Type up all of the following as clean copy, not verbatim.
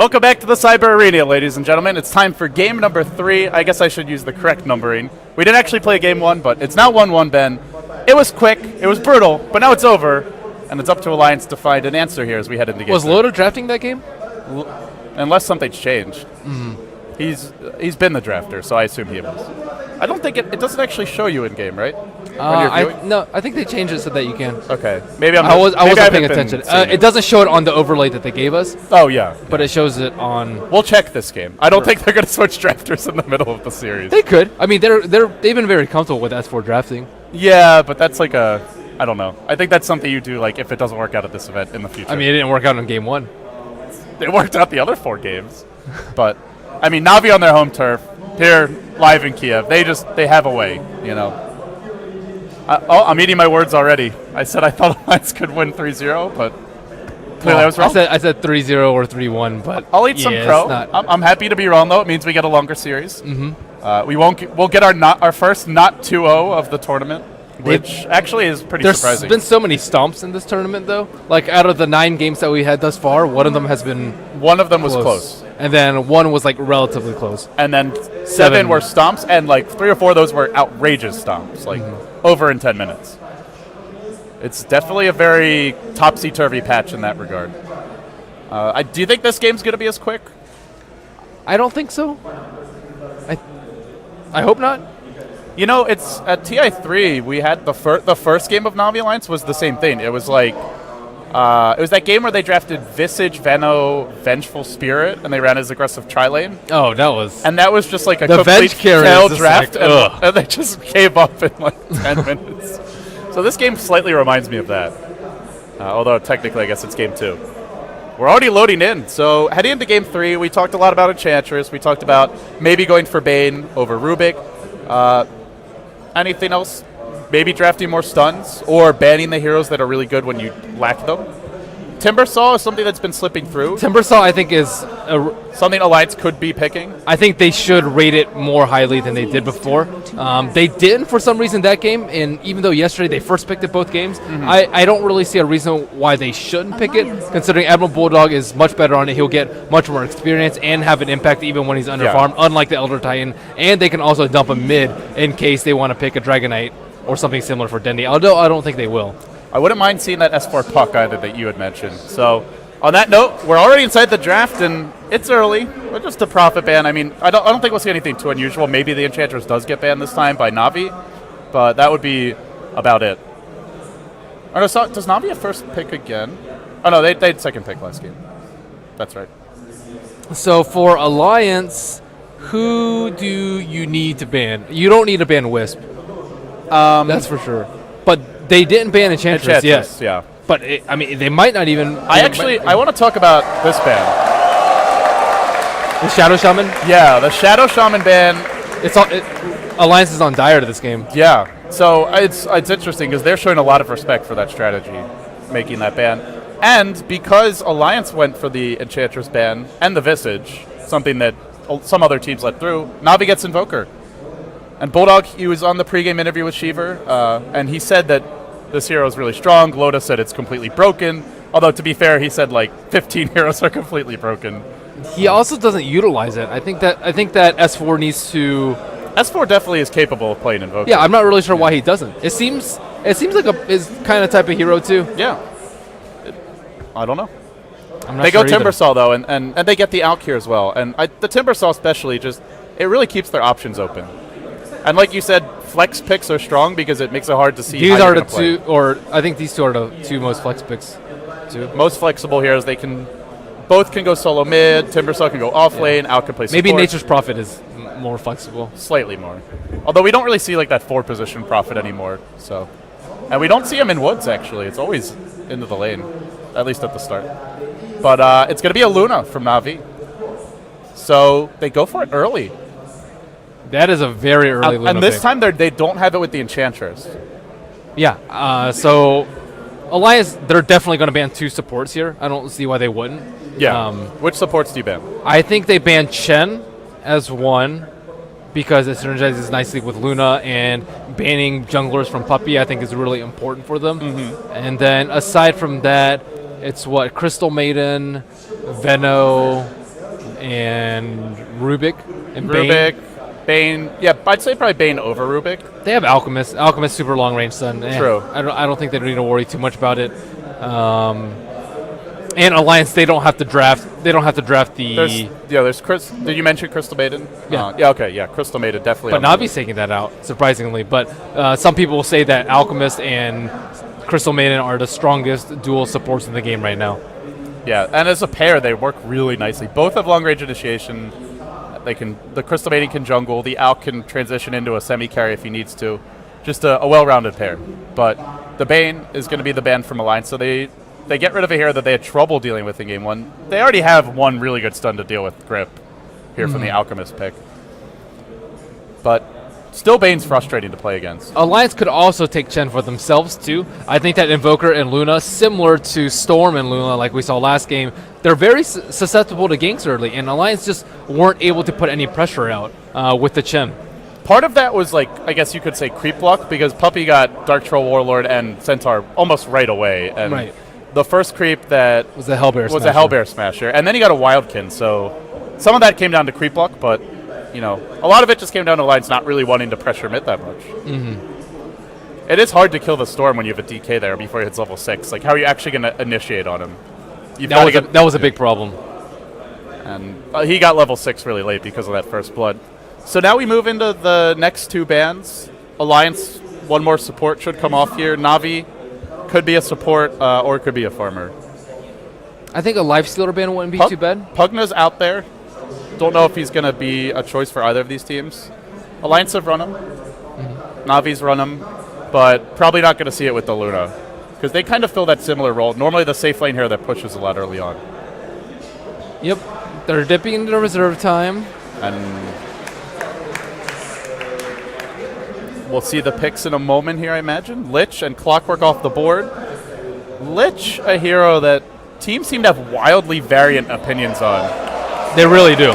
Welcome back to the Cyber Arena, ladies and gentlemen. It's time for game number 3. I guess I should use the correct numbering. We didn't actually play game 1, but it's now 1-1, Ben. It was quick, it was brutal, but now it's over, and it's up to Alliance to find an answer here as we head into game 3. Was Loda drafting that game? Unless something's changed. Mm-hmm. He's been the drafter, so I assume he was. I don't think it doesn't actually show you in game, right? No, I think they changed it so that you can. Okay, maybe I wasn't paying attention. It doesn't show it on the overlay that they gave us. Oh yeah, but it shows it on. We'll check this game. I don't think they're going to switch drafters in the middle of the series. They could. I mean, they've been very comfortable with S4 drafting. Yeah, but that's like I don't know. I think that's something you do like if it doesn't work out at this event in the future. I mean, it didn't work out in game 1. It worked out the other 4 games, but I mean, Na'Vi on their home turf here, live in Kiev. They have a way, you know. I'm eating my words already. I said I thought Alliance could win 3-0, but clearly I was wrong. I said 3-0 or 3-1, but I'll eat some crow. I'm happy to be wrong though. It means we get a longer series. Mm-hmm. We'll get our first not 2-0 of the tournament, which actually is pretty surprising. There's been so many stomps in this tournament though. Like out of the 9 games that we had thus far, one of them has been was close. And then one was like relatively close. And then 7 were stomps, and like 3 or 4 of those were outrageous stomps, like over in 10 minutes. It's definitely a very topsy-turvy patch in that regard. Do you think this game's going to be as quick? I don't think so. I hope not. You know, it's at TI3, we had the first game of Na'Vi Alliance was the same thing. It was like, it was that game where they drafted VIII, Venno, Vengeful Spirit, and they ran as aggressive tri-lane. Oh, that was... And that was just like a the complete failed draft, like, and they just gave up in like 10 minutes. So this game slightly reminds me of that. Although technically I guess it's game 2. We're already loading in. So heading into game 3, we talked a lot about Enchantress. We talked about maybe going for Bane over Rubik. Anything else? Maybe drafting more stuns or banning the heroes that are really good when you lack them. Timbersaw is something that's been slipping through. Timbersaw, I think, is something Alliance could be picking. I think they should rate it more highly than they did before. They didn't for some reason that game, and even though yesterday they first picked it both games, I don't really see a reason why they shouldn't pick it, considering Admiral Bulldog is much better on it. He'll get much more experience and have an impact even when he's under farm, unlike the Elder Titan, and they can also dump him mid in case they want to pick a Dragonite or something similar for Dendy, although I don't think they will. I wouldn't mind seeing that S4 puck either that you had mentioned. So, on that note, we're already inside the draft, and it's early. We're just a profit ban. I mean, I don't think we'll see anything too unusual. Maybe the Enchantress does get banned this time by Na'Vi, but that would be about it. Or does Na'Vi have first pick again? Oh, no, they had second pick last game. That's right. So, for Alliance, who do you need to ban? You don't need to ban Wisp. That's for sure. But they didn't ban Enchantress yet. Yeah. But, I mean, they might not even... I want to talk about this ban. The Shadow Shaman? Yeah, the Shadow Shaman ban. Alliance is on dire to this game. Yeah. So it's interesting because they're showing a lot of respect for that strategy, making that ban. And because Alliance went for the Enchantress ban and the Visage, something that some other teams let through, Na'Vi gets Invoker. And Bulldog, he was on the pregame interview with Shiver, and he said that this hero is really strong. Loda said it's completely broken. Although, to be fair, he said like 15 heroes are completely broken. He also doesn't utilize it. I think that S4 needs to... S4 definitely is capable of playing Invoker. Yeah, I'm not really sure why he doesn't. It seems like his kind of type of hero, too. Yeah. I don't know. They go Timbersaw, though, and they get the Alk here as well. And the Timbersaw especially, it really keeps their options open. And like you said, flex picks are strong because it makes it hard to see. These are the two, or I think these two are the 2 most flex picks. Too. Most flexible heroes. Both can go solo mid. Timbersaw can go off lane. Out can play support. Maybe Nature's Prophet is more flexible. Slightly more. Although we don't really see like that 4 position Prophet anymore. So, and we don't see him in woods actually. It's always into the lane, at least at the start. But it's going to be a Luna from Na'Vi. So they go for it early. That is a very early Luna and this pick. time they don't have it with the Enchantress. Yeah, so Alliance, they're definitely going to ban 2 supports here. I don't see why they wouldn't. Yeah. Which supports do you ban? I think they ban Chen as 1 because it synergizes nicely with Luna, and banning junglers from Puppey I think is really important for them. And then aside from that, it's Crystal Maiden, Venno, and Rubik and Rubik, Bane. Yeah, I'd say probably Bane over Rubik. They have Alchemist. Alchemist super long range stun. True. I don't think they need to worry too much about it. And Alliance, they don't have to draft. They don't have to draft the. There's Chris. Did you mention Crystal Maiden? Yeah. Yeah. Okay. Yeah. Crystal Maiden definitely. But Navi's taking that out, surprisingly. But some people will say that Alchemist and Crystal Maiden are the strongest dual supports in the game right now. Yeah, and as a pair, they work really nicely. Both have long range initiation. The Crystal Maiden can jungle. The Alch can transition into a semi carry if he needs to. Just a well-rounded pair. But the Bane is going to be the ban from Alliance, so they get rid of a hero that they had trouble dealing with in game one. They already have one really good stun to deal with, Grip, here from the Alchemist pick. But still, Bane's frustrating to play against. Alliance could also take Chen for themselves, too. I think that Invoker and Luna, similar to Storm and Luna like we saw last game, they're very susceptible to ganks early, and Alliance just weren't able to put any pressure out with the Chen. Part of that was, I guess you could say creep luck, because Puppey got Dark Troll Warlord and Centaur almost right away. And right. The first creep that was a Hellbear Smasher. And then he got a Wildkin, so some of that came down to creep luck, but a lot of it just came down to Alliance not really wanting to pressure mid that much. Mm-hmm. It is hard to kill the Storm when you have a DK there before he hits level 6. How are you actually going to initiate on him? That was a big problem. And he got level 6 really late because of that first blood. So now we move into the next two bans. Alliance, one more support should come off here. Navi could be a support or it could be a farmer. I think a Lifestealer ban wouldn't be too bad. Pugna's out there. Don't know if he's going to be a choice for either of these teams. Alliance have run him. Mm-hmm. Navi's run him. But probably not going to see it with the Luna. Because they kind of fill that similar role. Normally the safe lane hero that pushes a lot early on. Yep. They're dipping into reserve time. And we'll see the picks in a moment here, I imagine. Lich and Clockwork off the board. Lich, a hero that teams seem to have wildly variant opinions on. They really do.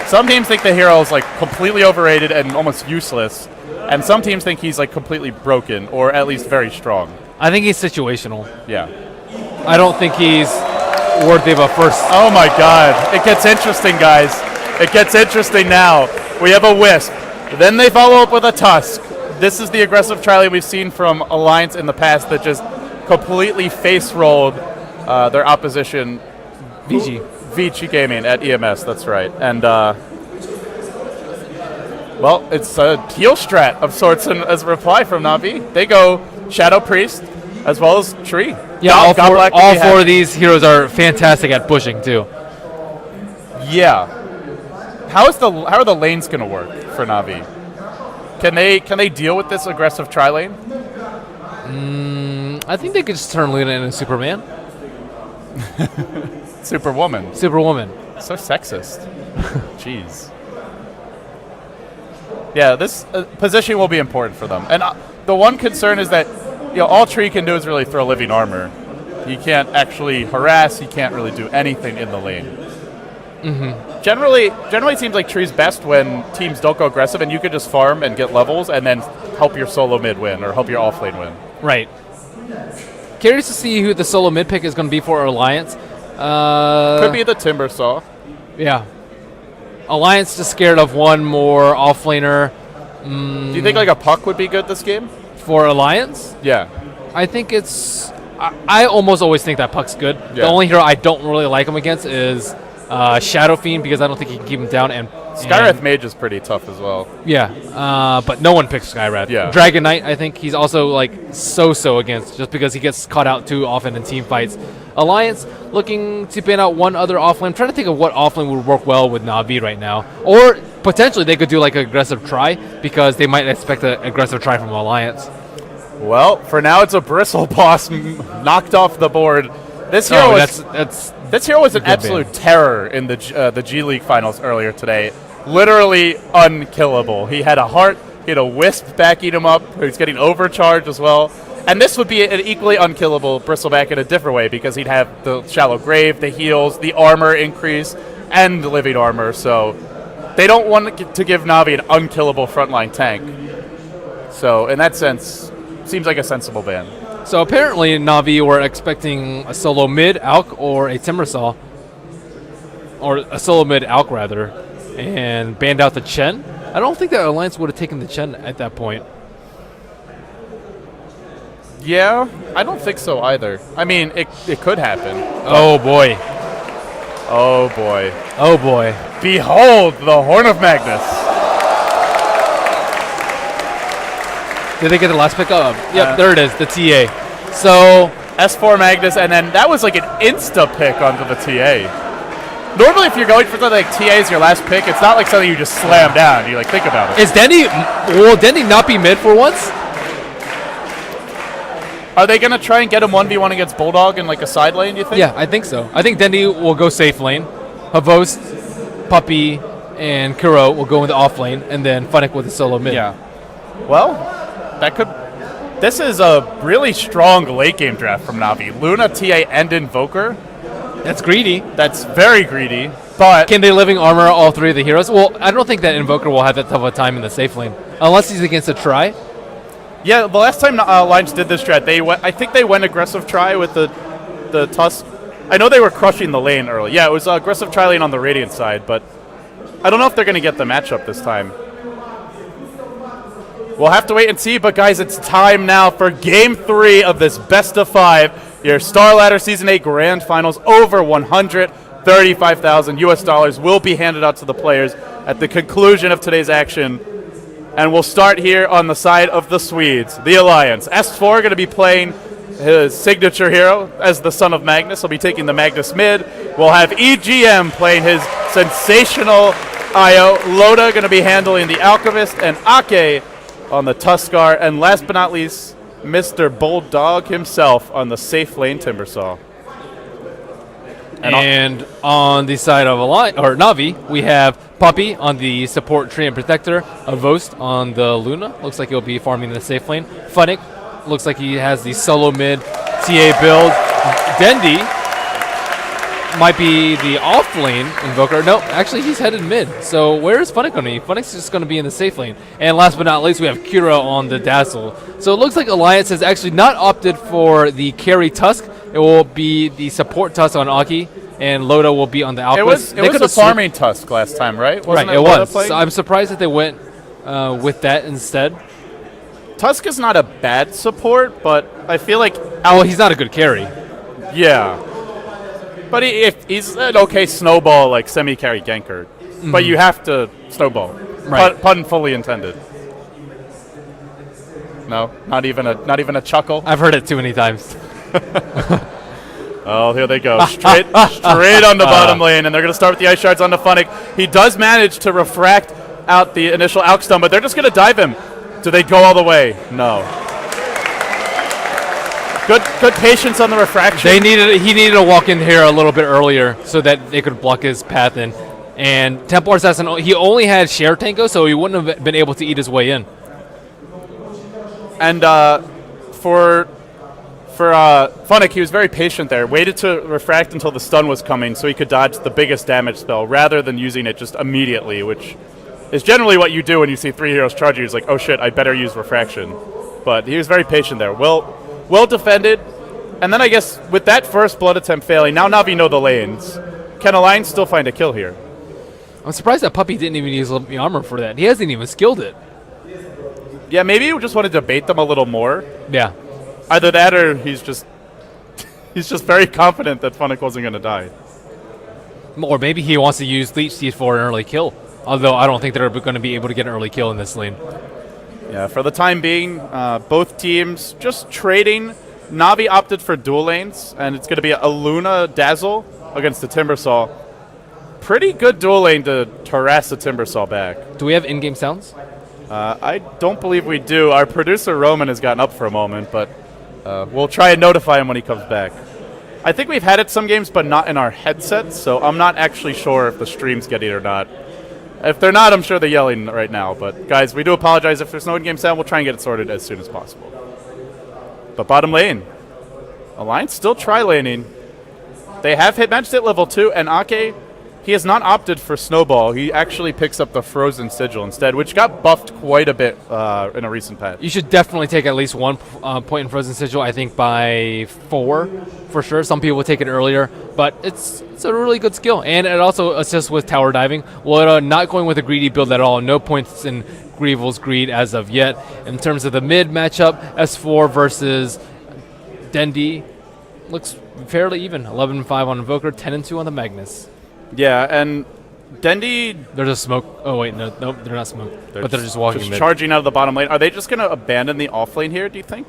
Some teams think the hero is completely overrated and almost useless, and some teams think he's completely broken or at least very strong. I think he's situational. Yeah. I don't think he's worthy of a first. Oh my god. It gets interesting, guys. It gets interesting now. We have a Wisp. Then they follow up with a Tusk. This is the aggressive tri-lane we've seen from Alliance in the past that just completely face-rolled their opposition. VIII Gaming at EMS, that's right. And, well, it's a heal strat of sorts as a reply from Navi. They go Shadow Priest as well as Tree. Yeah, all four of these heroes are fantastic at pushing, too. Yeah. How are the lanes going to work for Navi? Can they deal with this aggressive tri-lane? I think they could just turn Luna into Superman. Superwoman. So sexist. Jeez. Yeah, this positioning will be important for them. And the one concern is that all Tree can do is really throw living armor. He can't actually harass. He can't really do anything in the lane. Mm-hmm. Generally, it seems like Tree's best when teams don't go aggressive and you could just farm and get levels and then help your solo mid win or help your off lane win. Right. Curious to see who the solo mid pick is going to be for Alliance. Could be the Timbersaw. Yeah. Alliance just scared of one more offlaner. Do you think a Puck would be good this game? For Alliance? Yeah. I think it's... I almost always think that Puck's good. Yeah. The only hero I don't really like him against is Shadow Fiend because I don't think he can keep him down. And Skywrath Mage is pretty tough as well. Yeah. But no one picks Skywrath. Yeah. Dragon Knight, I think he's also so-so against just because he gets caught out too often in team fights. Alliance looking to ban out one other offlane. I'm trying to think of what offlane would work well with Na'Vi right now. Or potentially they could do an aggressive try because they might expect an aggressive try from Alliance. Well, for now it's a Bristle Boss knocked off the board. This hero was an absolute terror in the G League finals earlier today. Literally unkillable. He had a heart, he had a Wisp backing him up, he's getting overcharged as well. And this would be an equally unkillable Bristleback in a different way because he'd have the Shallow Grave, the heals, the armor increase, and the living armor. So they don't want to give Na'Vi an unkillable frontline tank. So in that sense, seems like a sensible ban. So apparently Na'Vi were expecting a solo mid, Alk, or a Timbersaw. or a solo mid Alk rather, and banned out the Chen, I don't think that Alliance would have taken the Chen at that point. Yeah, I don't think so either. I mean, it could happen. Oh boy. Oh boy. Oh boy. Behold the Horn of Magnus. Did they get the last pick up? Yep, there it is, the TA. So S4 Magnus, and then that was like an insta pick onto the TA. Normally, if you're going for something like TA as your last pick, it's not like something you just slam down. You like think about it. Will Dendy not be mid for once? Are they gonna try and get him 1v1 against Bulldog in like a side lane? You think? Yeah, I think so. I think Dendy will go safe lane. Havost, Puppy, and Kuro will go in the off lane, and then Funnick with a solo mid. Yeah. Well, that could. This is a really strong late game draft from Navi. Luna, TA, and Invoker. That's greedy. That's very greedy. But Can they living armor all three of the heroes? Well, I don't think that Invoker will have that tough of a time in the safe lane, unless he's against a try. yeah, the last time Alliance did this strat, I think they went aggressive try with the Tusk. I know they were crushing the lane early. Yeah, it was aggressive try lane on the Radiant side, but I don't know if they're going to get the matchup this time. We'll have to wait and see, but guys, it's time now for Game 3 of this Best of 5, your Starladder Season 8 Grand Finals. Over 135,000 US dollars will be handed out to the players at the conclusion of today's action. And we'll start here on the side of the Swedes, the Alliance. S4 going to be playing his signature hero as the son of Magnus. He'll be taking the Magnus mid. We'll have EGM playing his sensational IO. Loda going to be handling the Alchemist, and Ake on the Tuskar. And last but not least, Mr. Bulldog himself on the safe lane Timbersaw. And on the side of Navi, we have Puppy on the support tree and protector, Avost on the Luna. Looks like he'll be farming the safe lane. Funnick looks like he has the solo mid TA build. Dendy might be the off lane Invoker. No, actually he's headed mid. So where is Funnick going to be? Funnick's just going to be in the safe lane. And last but not least, we have Kira on the Dazzle. So it looks like Alliance has actually not opted for the carry Tusk. It will be the support Tusk on Aki, and Loda will be on the Alchemist. It was a farming Tusk last time, right? Right, it was. So I'm surprised that they went with that instead. Tusk is not a bad support, but I feel like... Well, he's not a good carry. Yeah. But if he's an okay snowball, like semi-carry ganker. Mm-hmm. But you have to snowball. Right. Pun fully intended. No? Not even a chuckle? I've heard it too many times. Oh, here they go. Straight on the bottom lane, and they're going to start with the Ice Shards on the Funnick. He does manage to refract out the initial Alk stun, but they're just going to dive him. Do they go all the way? No. Good patience on the refraction. He needed to walk in here a little bit earlier so that they could block his path in. And Templar Assassin, he only had Share Tango, so he wouldn't have been able to eat his way in. And for Funnick, he was very patient there. Waited to refract until the stun was coming so he could dodge the biggest damage spell rather than using it just immediately, which is generally what you do when you see three heroes charge you. It's like, oh shit, I better use refraction. But he was very patient there. Well defended. And then I guess with that first blood attempt failing, now Navi know the lanes. Can Alliance still find a kill here? I'm surprised that Puppy didn't even use the armor for that. He hasn't even skilled it. Yeah, maybe he just wanted to bait them a little more. Yeah. Either that or he's just very confident that Funnick wasn't going to die. Or maybe he wants to use Leech Seed for an early kill. Although I don't think they're going to be able to get an early kill in this lane. Yeah, for the time being, both teams just trading. Navi opted for dual lanes, and it's going to be a Luna Dazzle against the Timbersaw. Pretty good dual lane to harass the Timbersaw back. Do we have in-game sounds? I don't believe we do. Our producer Roman has gotten up for a moment, but we'll try and notify him when he comes back. I think we've had it some games, but not in our headsets, so I'm not actually sure if the stream's getting it or not. If they're not, I'm sure they're yelling right now. But, guys, we do apologize. If there's no in-game sound, we'll try and get it sorted as soon as possible. But bottom lane, Alliance still tri-laning. They have hit matched at level 2, and Ake he has not opted for Snowball. He actually picks up the Frozen Sigil instead, which got buffed quite a bit in a recent patch. You should definitely take at least 1 point in Frozen Sigil, I think by 4 for sure. Some people will take it earlier, but it's a really good skill. And it also assists with tower diving. Well, not going with a greedy build at all. No points in Greevil's Greed as of yet. In terms of the mid matchup, S4 versus Dendi looks fairly even. 11-5 on Invoker, 10-2 on the Magnus. Yeah, and Dendi... They're just smoke. Oh, wait, no, they're not smoke. But they're just walking mid. Charging out of the bottom lane. Are they just going to abandon the off lane here, do you think?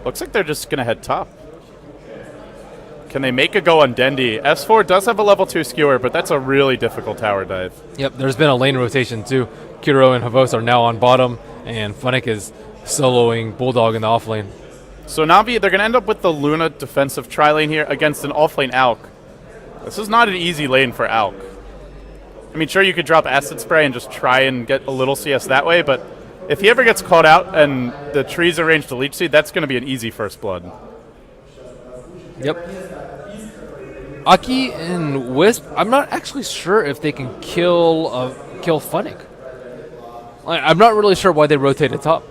Looks like they're just going to head top. Can they make a go on Dendi? S4 does have a level 2 skewer, but that's a really difficult tower dive. Yep, there's been a lane rotation too. Kiro and Havos are now on bottom, and Funnick is soloing Bulldog in the off lane. So Na'Vi, they're going to end up with the Luna defensive tri-lane here against an off lane Alk. This is not an easy lane for Alk. I mean, sure, you could drop Acid Spray and just try and get a little CS that way, but if he ever gets caught out and the trees are ranged to Leech Seed, that's going to be an easy first blood. Yep. Aki and Wisp, I'm not actually sure if they can kill Funnick. I'm not really sure why they rotated top.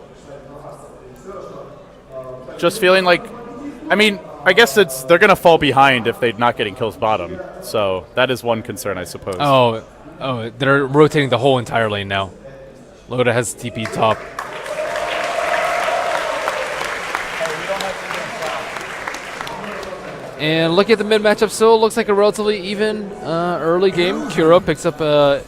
Just feeling like, I mean, I guess they're going to fall behind if they're not getting kills bottom. So that is one concern, I suppose. Oh, they're rotating the whole entire lane now. Loda has TP top. And look at the mid matchup. Still looks like a relatively even early game. Kuro picks up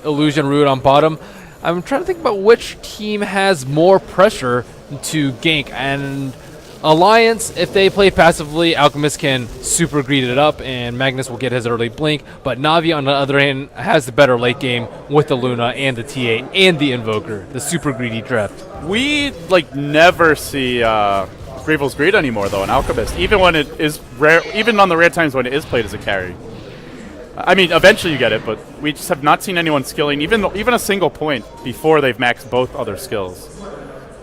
Illusion Root on bottom. I'm trying to think about which team has more pressure to gank. And Alliance, if they play passively, Alchemist can super greed it up, and Magnus will get his early blink. But Na'Vi, on the other hand, has the better late game with the Luna and the TA and the Invoker, the super greedy draft. We never see Greevil's Greed anymore, though, in Alchemist, even when it is rare, even on the rare times when it is played as a carry. I mean, eventually you get it, but we just have not seen anyone skilling even a single point before they've maxed both other skills.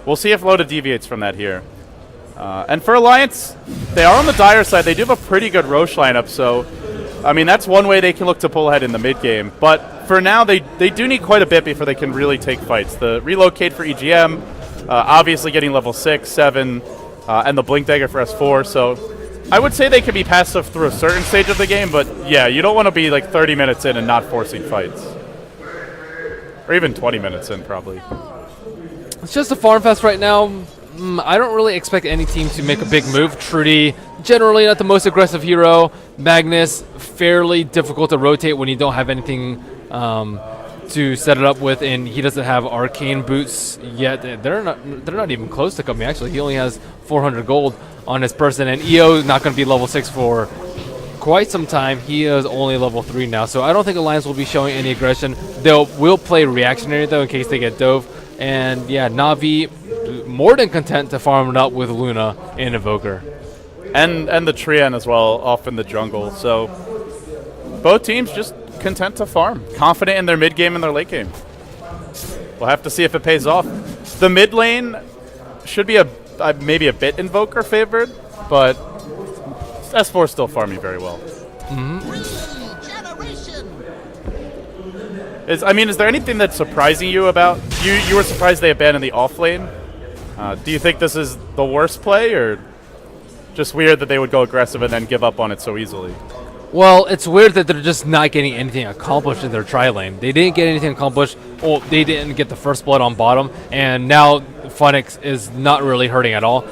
We'll see if Loda deviates from that here. And for Alliance, they are on the dire side. They do have a pretty good Roche lineup, so I mean that's one way they can look to pull ahead in the mid game. But for now, they do need quite a bit before they can really take fights. The relocate for EGM, obviously getting level 6, 7. And the Blink Dagger for S4, so I would say they can be passive through a certain stage of the game, but yeah, you don't want to be 30 minutes in and not forcing fights. Or even 20 minutes in, probably. It's just a farm fest right now. I don't really expect any team to make a big move. Trudy, generally not the most aggressive hero. Magnus, fairly difficult to rotate when you don't have anything to set it up with, and he doesn't have arcane boots yet. They're not even close to coming, actually. He only has 400 gold on his person, and EO is not going to be level 6 for quite some time. He is only level 3 now, so I don't think Alliance will be showing any aggression. Will play reactionary, though, in case they get dove. And yeah, Na'Vi more than content to farm it up with Luna and Invoker. And the Trian as well, off in the jungle. So both teams just content to farm, confident in their mid game and their late game. We'll have to see if it pays off. The mid lane should be maybe a bit Invoker favored, but S4 is still farming very well. Is there anything that's surprising you about? You were surprised they abandoned the off lane. Do you think this is the worst play, or just weird that they would go aggressive and then give up on it so easily? Well, it's weird that they're just not getting anything accomplished in their tri-lane. They didn't get anything accomplished. Well, they didn't get the first blood on bottom, and now Funix is not really hurting at all.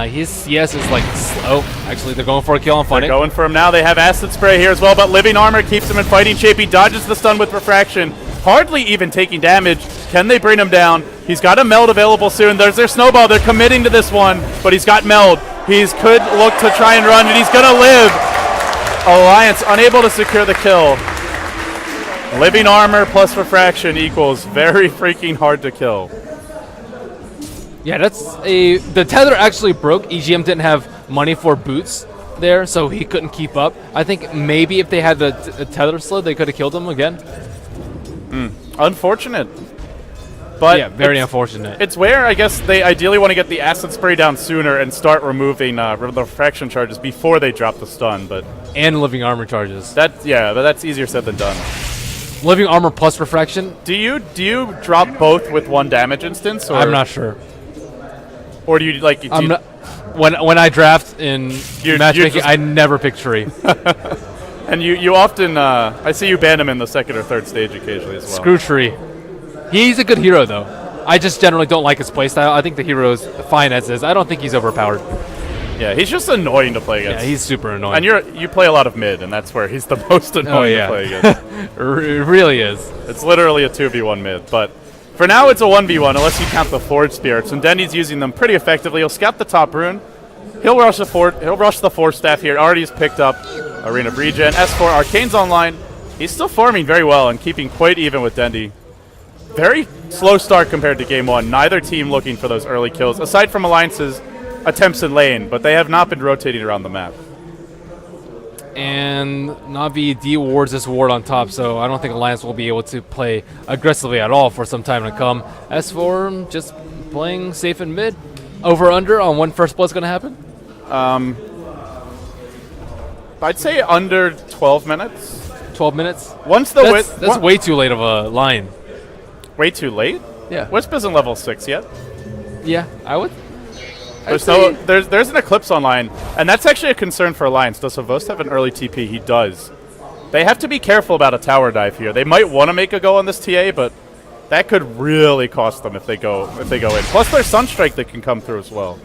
His CS is slow. Actually, they're going for a kill on Funix. They're going for him now. They have Acid Spray here as well, but Living Armor keeps him in fighting shape. He dodges the stun with Refraction, hardly even taking damage. Can they bring him down? He's got a Meld available soon. There's their Snowball. They're committing to this one, but he's got Meld. He could look to try and run, and he's going to live. Alliance unable to secure the kill. Living Armor plus Refraction equals very freaking hard to kill. Yeah, the tether actually broke. EGM didn't have money for boots there, so he couldn't keep up. I think maybe if they had the tether slid, they could have killed him again. Unfortunate. But yeah, very unfortunate. It's where I guess they ideally want to get the acid spray down sooner and start removing the refraction charges before they drop the stun. But and living armor charges. but that's easier said than done. Living armor plus refraction? Do you drop both with one damage instance? Or, I'm not sure. Or do you like? Do I'm not. When I draft in matchmaking, just I never pick tree. and you often I see you ban him in the second or third stage occasionally as well. Screw tree. He's a good hero though. I just generally don't like his playstyle. I think the hero's fine as is. I don't think he's overpowered. Yeah, he's just annoying to play against. Yeah, he's super annoying. And you play a lot of mid, and that's where he's the most annoying to play against. It really is. It's literally a 2v1 mid, but for now it's a 1v1 unless you count the Forge Spirits, and Dendy's using them pretty effectively. He'll scout the top rune. He'll rush the Forge Staff here. Already's picked up Arena of Regen. S4 Arcane's online. He's still farming very well and keeping quite even with Dendy. Very slow start compared to game one. Neither team looking for those early kills, aside from Alliance's attempts in lane, but they have not been rotating around the map. And Na'Vi de-wards this ward on top, so I don't think Alliance will be able to play aggressively at all for some time to come. S4 just playing safe in mid. Over/under on when first blood's going to happen? I'd say under 12 minutes. 12 minutes? Once the That's way too late of a line. Way too late? Yeah. Wisp isn't level 6 yet. Yeah, I would. There's an Eclipse online, and that's actually a concern for Alliance. Does Havost have an early TP? He does. They have to be careful about a tower dive here. They might want to make a go on this TA, but that could really cost them if they go in. Plus, there's Sunstrike that can come through as well.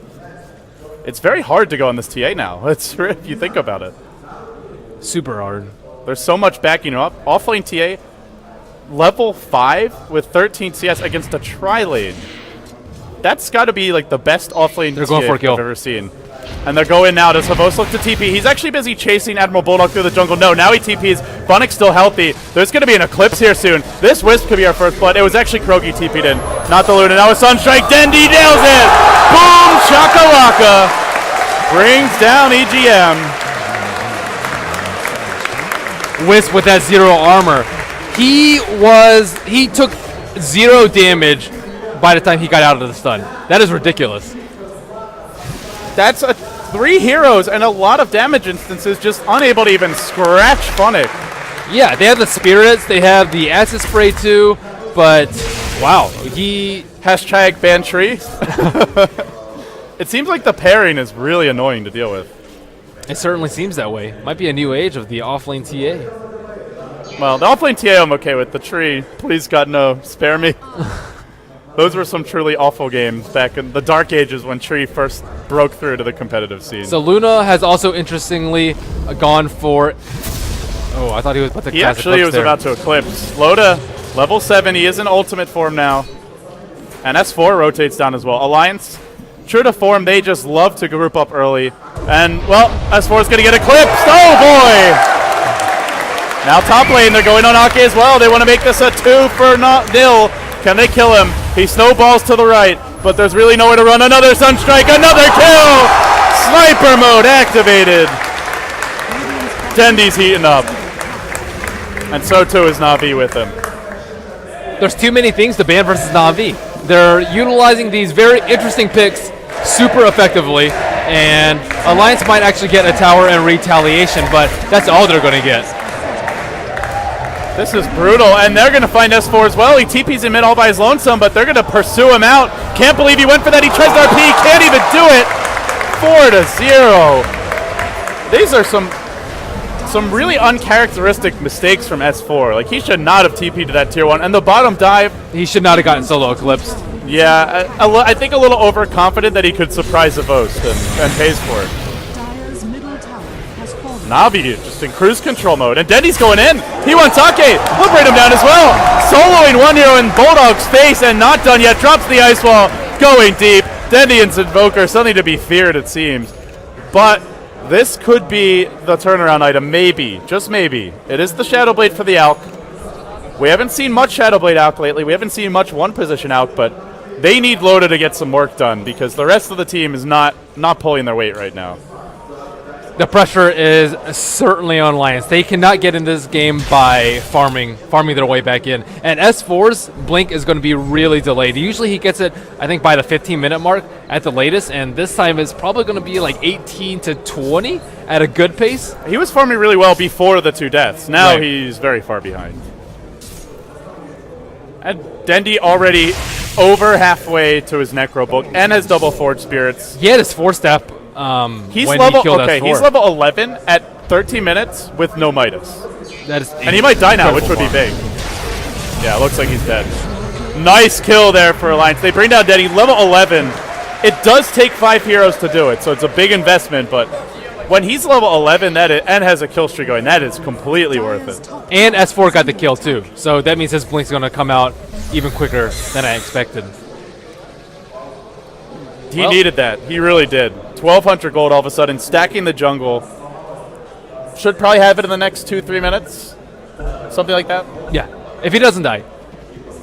It's very hard to go on this TA now. It's if you think about it. Super hard. There's so much backing up. Offlane TA, level 5 with 13 CS against a tri-lane. That's got to be like the best offlane They're going for a kill. I've ever seen. And they're going now. Does Havost look to TP? He's actually busy chasing Admiral Bulldog through the jungle. No, now he TPs. Bunnick's still healthy. There's going to be an Eclipse here soon. This Wisp could be our first blood. It was actually Krogi TP'd in, not the Luna. Now it's Sunstrike. Dendy nails it. Boom! Chakalaka. Brings down EGM. Wisp with that 0 armor. He took 0 damage by the time he got out of the stun. That is ridiculous. That's 3 heroes and a lot of damage instances just unable to even scratch Funnick. Yeah, they have the spirits, they have the acid spray too, but wow, he... Hashtag ban tree. It seems like the pairing is really annoying to deal with. It certainly seems that way. Might be a new age of the offlane TA. Well, the offlane TA I'm okay with. The tree, please God no, spare me. Those were some truly awful games back in the dark ages when Tree first broke through to the competitive scene. So Luna has also interestingly gone for... Oh, I thought he was about to He cast actually Eclipse was about to Eclipse. Loda, level 7, he is in ultimate form now. And S4 rotates down as well. Alliance, true to form, they just love to group up early. And, well, S4 is going to get Eclipsed. Oh, boy! Now top lane, they're going on Ake as well. They want to make this a 2-0. Can they kill him? He snowballs to the right, but there's really nowhere to run. Another Sunstrike, another kill! Sniper mode activated. Dendy's heating up. And so too is Na'Vi with him. There's too many things to ban versus Na'Vi. They're utilizing these very interesting picks super effectively, and Alliance might actually get a tower and retaliation, but that's all they're going to get. This is brutal, and they're going to find S4 as well. He TP's in mid all by his lonesome, but they're going to pursue him out. Can't believe he went for that. He tries to RP, can't even do it. 4-0. These are some really uncharacteristic mistakes from S4. Like, he should not have TP'd to that tier 1. And the bottom dive. He should not have gotten solo eclipsed. Yeah, I think a little overconfident that he could surprise the Vost and pays for it. Na'Vi just in cruise control mode, and Dendy's going in. He wants Ake. He'll bring him down as well. Soloing one hero in Bulldog's face and not done yet. Drops the ice wall, going deep. Dendy and Invoker, something to be feared, it seems. But this could be the turnaround item, maybe, just maybe. It is the Shadow Blade for the Alk. We haven't seen much Shadow Blade Alk lately. We haven't seen much one position Alk, but they need Loda to get some work done because the rest of the team is not pulling their weight right now. The pressure is certainly on Alliance. They cannot get in this game by farming their way back in. And S4's blink is going to be really delayed. Usually he gets it, I think, by the 15-minute mark at the latest, and this time it's probably going to be like 18 to 20 at a good pace. He was farming really well before the 2 deaths. Now Right. he's very far behind. And Dendi already over halfway to his Necro book and has double Forge Spirits. He had his 4-step He's when level he killed okay. S4. He's level 11 at 13 minutes with no Midas, That is and he might die now, which would be big. Yeah, it looks like he's dead. Nice kill there for Alliance. They bring down Dendi, level 11. It does take 5 heroes to do it, so it's a big investment. But when he's level 11, and has a kill streak going, that is completely worth it. And S4 got the kill too, so that means his blink's going to come out even quicker than I expected. He needed that. He really did. 1,200 gold all of a sudden, stacking the jungle. Should probably have it in the next 2-3 minutes. Something like that. Yeah, if he doesn't die.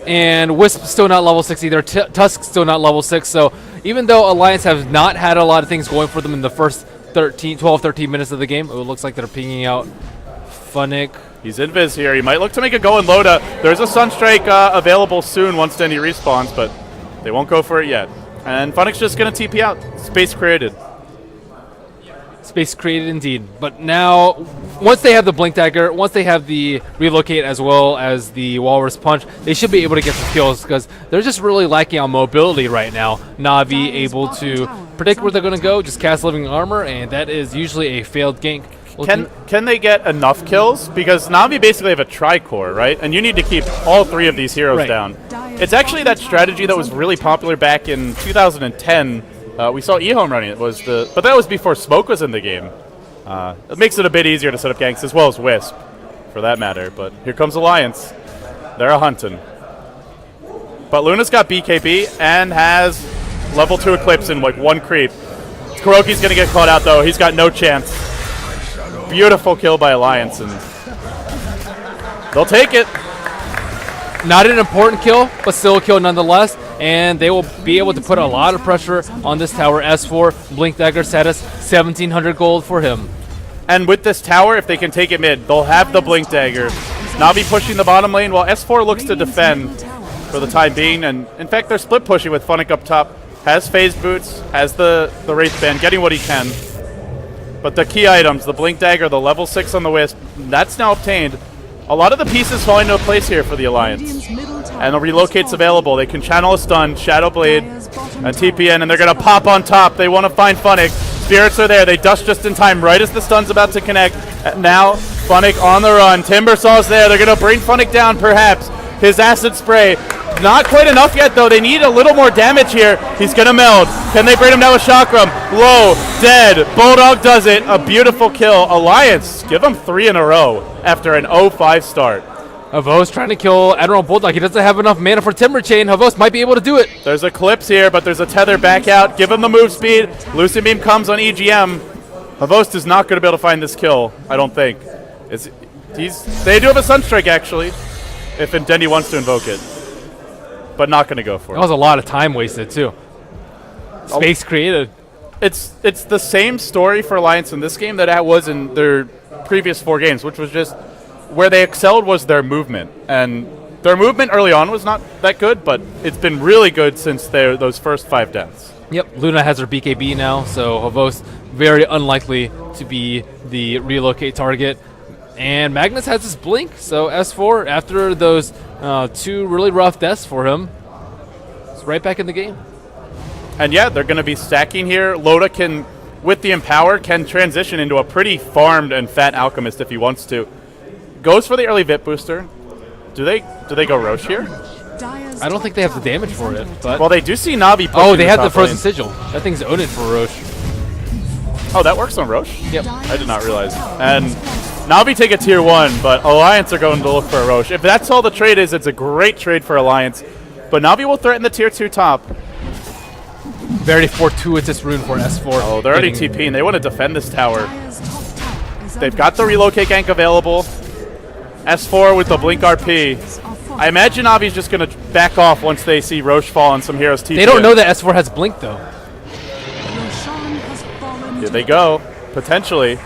And Wisp still not level 6 either. Tusk still not level 6. So even though Alliance have not had a lot of things going for them in the first 12, 13 minutes of the game, it looks like they're pinging out Funnick. He's invis here. He might look to make a go in Loda. There's a Sunstrike available soon once Dendi respawns, but they won't go for it yet. And Funnick's just going to TP out. Space created. Space created indeed. But now, once they have the Blink Dagger, once they have the Relocate as well as the Walrus Punch, they should be able to get some kills because they're just really lacking on mobility right now. Na'Vi able to predict where they're going to go, just cast Living Armor, and that is usually a failed gank. Can they get enough kills? Because Na'Vi basically have a Tricore, right? And you need to keep all 3 of these heroes down. It's actually that strategy that was really popular back in 2010. We saw eHome running it. But that was before Smoke was in the game. It makes it a bit easier to set up ganks, as well as Wisp, for that matter. But here comes Alliance. They're a-hunting. But Luna's got BKB and has level 2 Eclipse in like 1 creep. Kuroki's going to get caught out, though. He's got no chance. Beautiful kill by Alliance, and they'll take it. Not an important kill, but still a kill nonetheless. And they will be able to put a lot of pressure on this tower. S4, Blink Dagger status, 1,700 gold for him. And with this tower, if they can take it mid, they'll have the Blink Dagger. Na'Vi pushing the bottom lane while S4 looks to defend for the time being. And in fact, they're split pushing with Funnick up top. Has phase boots, has the Wraith Band, getting what he can. But the key items, the Blink Dagger, the level 6 on the Wisp, that's now obtained. A lot of the pieces fall into place here for the Alliance. And the Relocate's available. They can channel a stun, Shadow Blade, and TPN, and they're going to pop on top. They want to find Funnick. Spirits are there. They dust just in time, right as the stun's about to connect. Now, Funnick on the run. Timbersaw's there. They're going to bring Funnick down, perhaps. His Acid Spray. Not quite enough yet, though. They need a little more damage here. He's going to meld. Can they bring him down with Chakram? Low. Dead. Bulldog does it. A beautiful kill. Alliance, give them 3 in a row after an 0-5 start. Havos trying to kill Admiral Bulldog. He doesn't have enough mana for Timber Chain. Havos might be able to do it. There's Eclipse here, but there's a tether back out. Give him the move speed. Lucid Beam comes on EGM. Havos is not going to be able to find this kill, I don't think. They do have a Sunstrike, actually, if Dendi wants to invoke it. But not going to go for it. That was a lot of time wasted, too. Space created. It's the same story for Alliance in this game that it was in their previous 4 games, which was just where they excelled was their movement. And their movement early on was not that good, but it's been really good since those first 5 deaths. Yep, Luna has her BKB now, so Havos very unlikely to be the relocate target. And Magnus has his blink, so S4, after those 2 really rough deaths for him, is right back in the game. And yeah, they're going to be stacking here. Loda can, with the Empower, can transition into a pretty farmed and fat Alchemist if he wants to. Goes for the early VIP booster. Do they go Roche here? I don't think they have the damage for it, but... Well, they do see Na'Vi pushing. Oh, they have the Frozen lane. Sigil. That thing's owned for Roche. Oh, that works on Roche? Yep. I did not realize. And Na'Vi take a tier 1, but Alliance are going to look for a Roche. If that's all the trade is, it's a great trade for Alliance. But Na'Vi will threaten the tier 2 top. Very fortuitous rune for S4. Oh, they're already TPing. They want to defend this tower. They've got the relocate gank available. S4 with the blink RP. I imagine Navi's just going to back off once they see Roche fall on some heroes TP. They don't know that S4 has blink, though. Here they go. Potentially.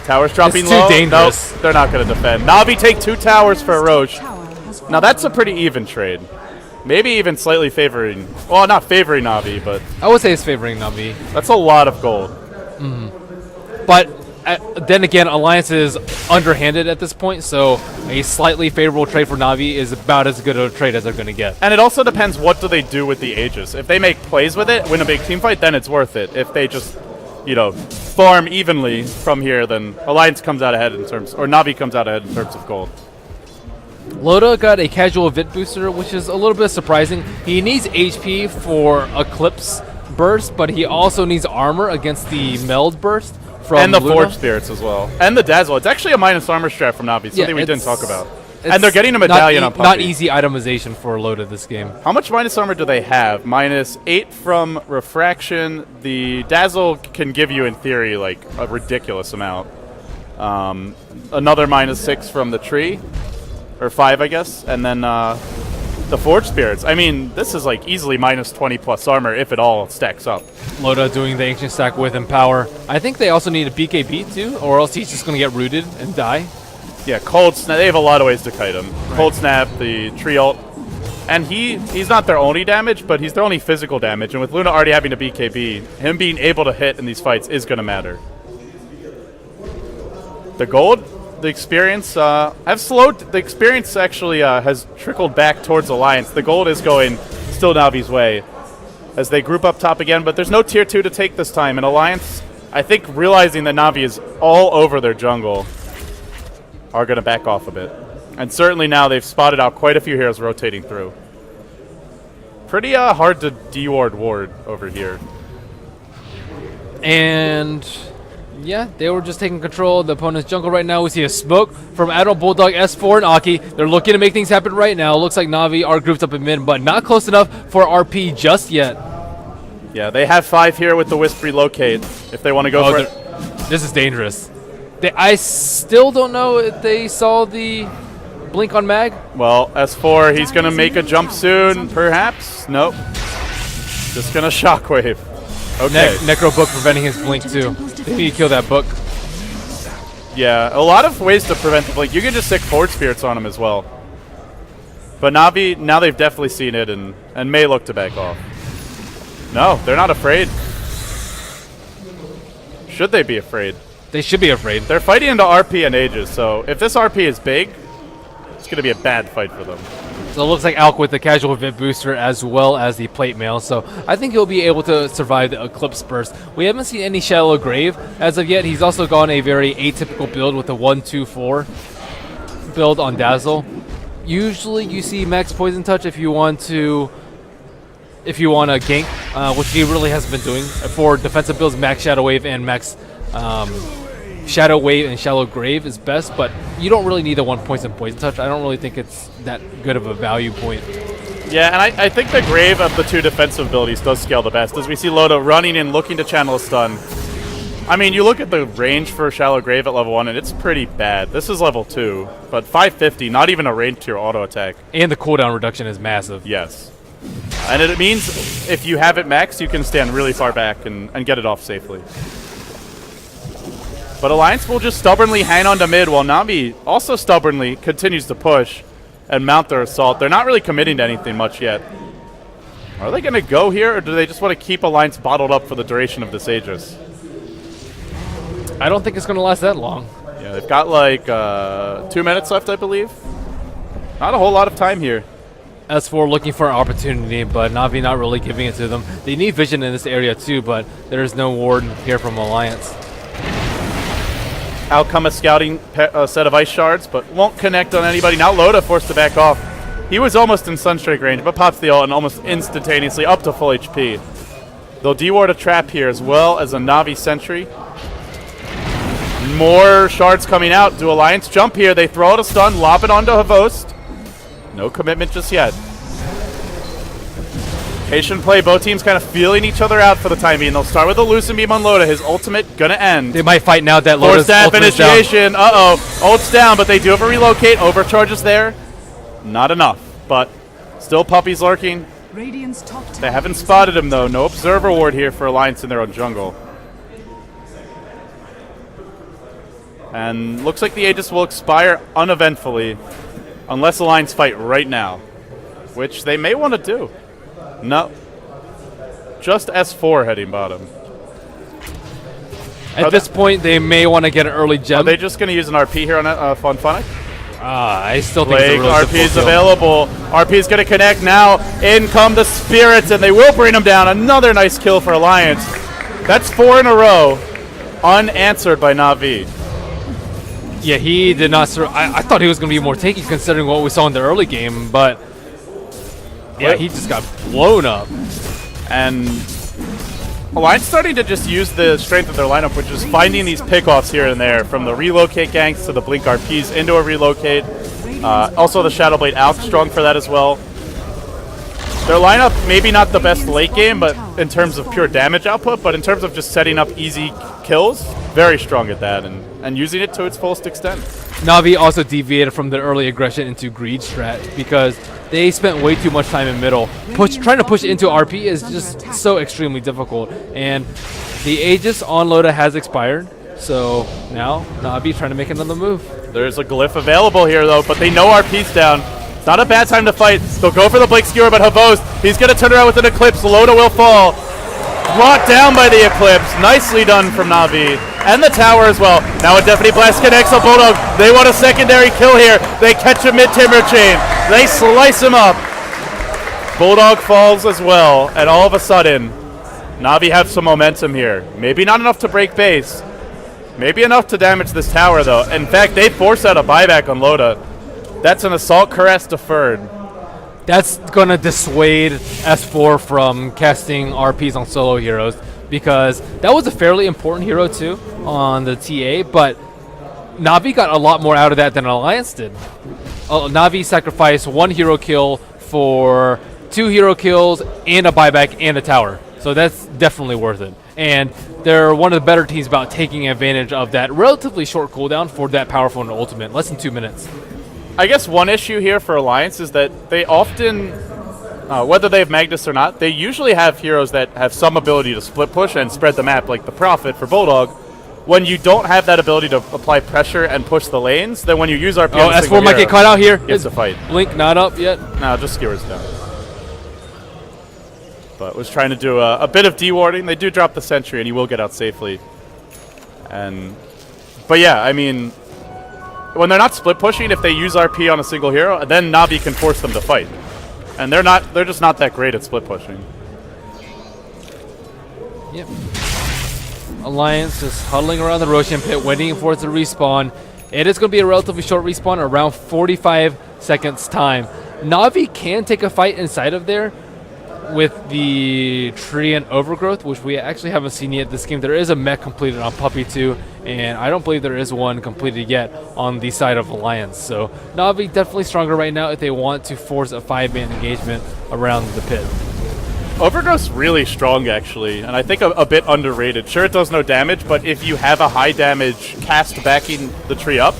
Towers dropping It's too low. dangerous. Nope, they're not going to defend. Na'Vi take 2 towers for a Roche. Now that's a pretty even trade. Maybe even slightly favoring. Well, not favoring Na'Vi, but I would say it's favoring Na'Vi. that's a lot of gold. But then again, Alliance is underhanded at this point, so a slightly favorable trade for Na'Vi is about as good a trade as they're going to get. And it also depends what do they do with the Aegis. If they make plays with it, win a big team fight, then it's worth it. If they just, farm evenly from here, then Alliance comes out ahead in terms, or Na'Vi comes out ahead in terms of gold. Loda got a casual Vit booster, which is a little bit surprising. He needs HP for Eclipse burst, but he also needs armor against the Meld burst from And the Luna. Forge Spirits as well. And the Dazzle. It's actually a minus armor strat from Na'Vi, something we didn't talk about. And they're getting a medallion on Puppy. Not easy itemization for Loda this game. How much minus armor do they have? -8 from Refraction. The Dazzle can give you, in theory, like a ridiculous amount. Another -6 from the tree. Or 5, I guess. And then the Forge Spirits. I mean, this is like easily -20 plus armor if it all stacks up. Loda doing the Ancient Stack with Empower. I think they also need a BKB too, or else he's just going to get rooted and die. Yeah, Cold Snap. They have a lot of ways to kite him. Right. Cold Snap, the tree ult. And he's not their only damage, but he's their only physical damage. And with Luna already having a BKB, him being able to hit in these fights is going to matter. The gold, the experience, have slowed. The experience actually has trickled back towards Alliance. The gold is going still Na'Vi's way as they group up top again, but there's no tier 2 to take this time. And Alliance, I think, realizing that Na'Vi is all over their jungle, are going to back off a bit. And certainly now they've spotted out quite a few heroes rotating through. Pretty hard to ward over here. And yeah, they were just taking control of the opponent's jungle right now. We see a smoke from Admiral Bulldog, S4, and Aki. They're looking to make things happen right now. Looks like Na'Vi are grouped up in mid, but not close enough for RP just yet. Yeah, they have 5 here with the Wisp relocate if they want to go for it. This is dangerous. I still don't know if they saw the blink on Mag. Well, S4, he's going to make a jump soon, perhaps. Nope. Just going to Shockwave. Okay. Necro Book preventing his blink too. They need to kill that book. Yeah, a lot of ways to prevent the blink. You can just stick Forge Spirits on him as well. But Na'Vi, now they've definitely seen it and may look to back off. No, they're not afraid. Should they be afraid? They should be afraid. They're fighting into RP and Aegis, so if this RP is big, it's going to be a bad fight for them. So it looks like Alk with the casual Vit booster as well as the plate mail, so I think he'll be able to survive the Eclipse burst. We haven't seen any Shallow Grave as of yet. He's also gone a very atypical build with a 1-2-4 build on Dazzle. Usually you see Max Poison Touch if you want to gank, which he really hasn't been doing. For defensive builds, Max Shadow Wave and Max Shadow Wave and Shallow Grave is best, but you don't really need the 1 Poison Touch. I don't really think it's that good of a value point. Yeah, and I think the Grave of the 2 defensive abilities does scale the best, as we see Loda running in, looking to channel a stun. I mean, you look at the range for Shallow Grave at level 1, and it's pretty bad. This is level 2, but 550, not even a range to your auto attack. And the cooldown reduction is massive. Yes. And it means if you have it maxed, you can stand really far back and get it off safely. But Alliance will just stubbornly hang on to mid while Na'Vi also stubbornly continues to push and mount their assault. They're not really committing to anything much yet. Are they going to go here, or do they just want to keep Alliance bottled up for the duration of this Aegis? I don't think it's going to last that long. Yeah, they've got like 2 minutes left, I believe. Not a whole lot of time here. S4 looking for an opportunity, but Na'Vi not really giving it to them. They need vision in this area too, but there's no ward here from Alliance. Out come a scouting set of ice shards, but won't connect on anybody. Now Loda forced to back off. He was almost in Sunstrike range, but pops the ult and almost instantaneously up to full HP. They'll deward a trap here as well as a Na'Vi sentry. More shards coming out. Do Alliance jump here? They throw out a stun, lob it onto Havost. No commitment just yet. Patient play. Both teams kind of feeling each other out for the time being. They'll start with a Lucent Beam on Loda. His ultimate gonna end. They might fight now that Loda's staff ultimate initiation. Down. Uh-oh. Ult's down, but they do have a relocate. Overcharges there. Not enough, but still Puppy's lurking. They haven't spotted him, though. No Observer Ward here for Alliance in their own jungle. And looks like the Aegis will expire uneventfully unless Alliance fight right now, which they may want to do. No. Just S4 heading bottom. At this point, they may want to get an early gem. Are they just going to use an RP here on Funphonic? I still think it's a really RP is kill. available. RP is going to connect now. In come the Spirits, and they will bring them down. Another nice kill for Alliance. That's 4 in a row, unanswered by Na'Vi. Yeah, he did not. I thought he was going to be more tanky considering what we saw in the early game, but yeah, he just got blown up. And Alliance starting to just use the strength of their lineup, which is finding these pickoffs here and there, from the relocate ganks to the blink RPs into a relocate. Also the Shadowblade Alch strong for that as well. Their lineup, maybe not the best late game, but in terms of pure damage output, but in terms of just setting up easy kills, very strong at that, and using it to its fullest extent. Na'Vi also deviated from their early aggression into greed strat because they spent way too much time in middle. Trying to push into RP is just so extremely difficult, and the Aegis on Loda has expired, so now Na'Vi trying to make another move. There's a glyph available here, though, but they know RP's down. It's not a bad time to fight. They'll go for the Blink Skewer, but Havost, he's going to turn around with an Eclipse. Loda will fall. Brought down by the Eclipse. Nicely done from Na'Vi. And the tower as well. Now a Deafening Blast connects on Bulldog. They want a secondary kill here. They catch a mid-timber chain. They slice him up. Bulldog falls as well. And all of a sudden, Na'Vi have some momentum here. Maybe not enough to break base. Maybe enough to damage this tower, though. In fact, they force out a buyback on Loda. That's an Assault Caress deferred. That's going to dissuade S4 from casting RPs on solo heroes, because that was a fairly important hero too on the TA, but Na'Vi got a lot more out of that than Alliance did. Na'Vi sacrificed 1 hero kill for 2 hero kills and a buyback and a tower. So that's definitely worth it. And they're one of the better teams about taking advantage of that relatively short cooldown for that powerful and ultimate, less than 2 minutes. I guess one issue here for Alliance is that they often, whether they have Magnus or not, they usually have heroes that have some ability to split push and spread the map, like the Prophet for Bulldog. When you don't have that ability to apply pressure and push the lanes, then when you use RP on a single S4 might get caught out here. It's a fight. Blink not up yet. No, just skewers down. But was trying to do a bit of dewarding. They do drop the sentry, and he will get out safely. But yeah, I mean, when they're not split pushing, if they use RP on a single hero, then Na'Vi can force them to fight. And they're just not that great at split pushing. Yep. Alliance just huddling around the Roshan pit, waiting for it to respawn. It is going to be a relatively short respawn, around 45 seconds time. Na'Vi can take a fight inside of there with the tree and overgrowth, which we actually haven't seen yet this game. There is a mech completed on Puppy 2, and I don't believe there is one completed yet on the side of Alliance. So Na'Vi definitely stronger right now if they want to force a 5-man engagement around the pit. Overgrowth's really strong, actually, and I think a bit underrated. Sure, it does no damage, but if you have a high damage cast backing the tree up,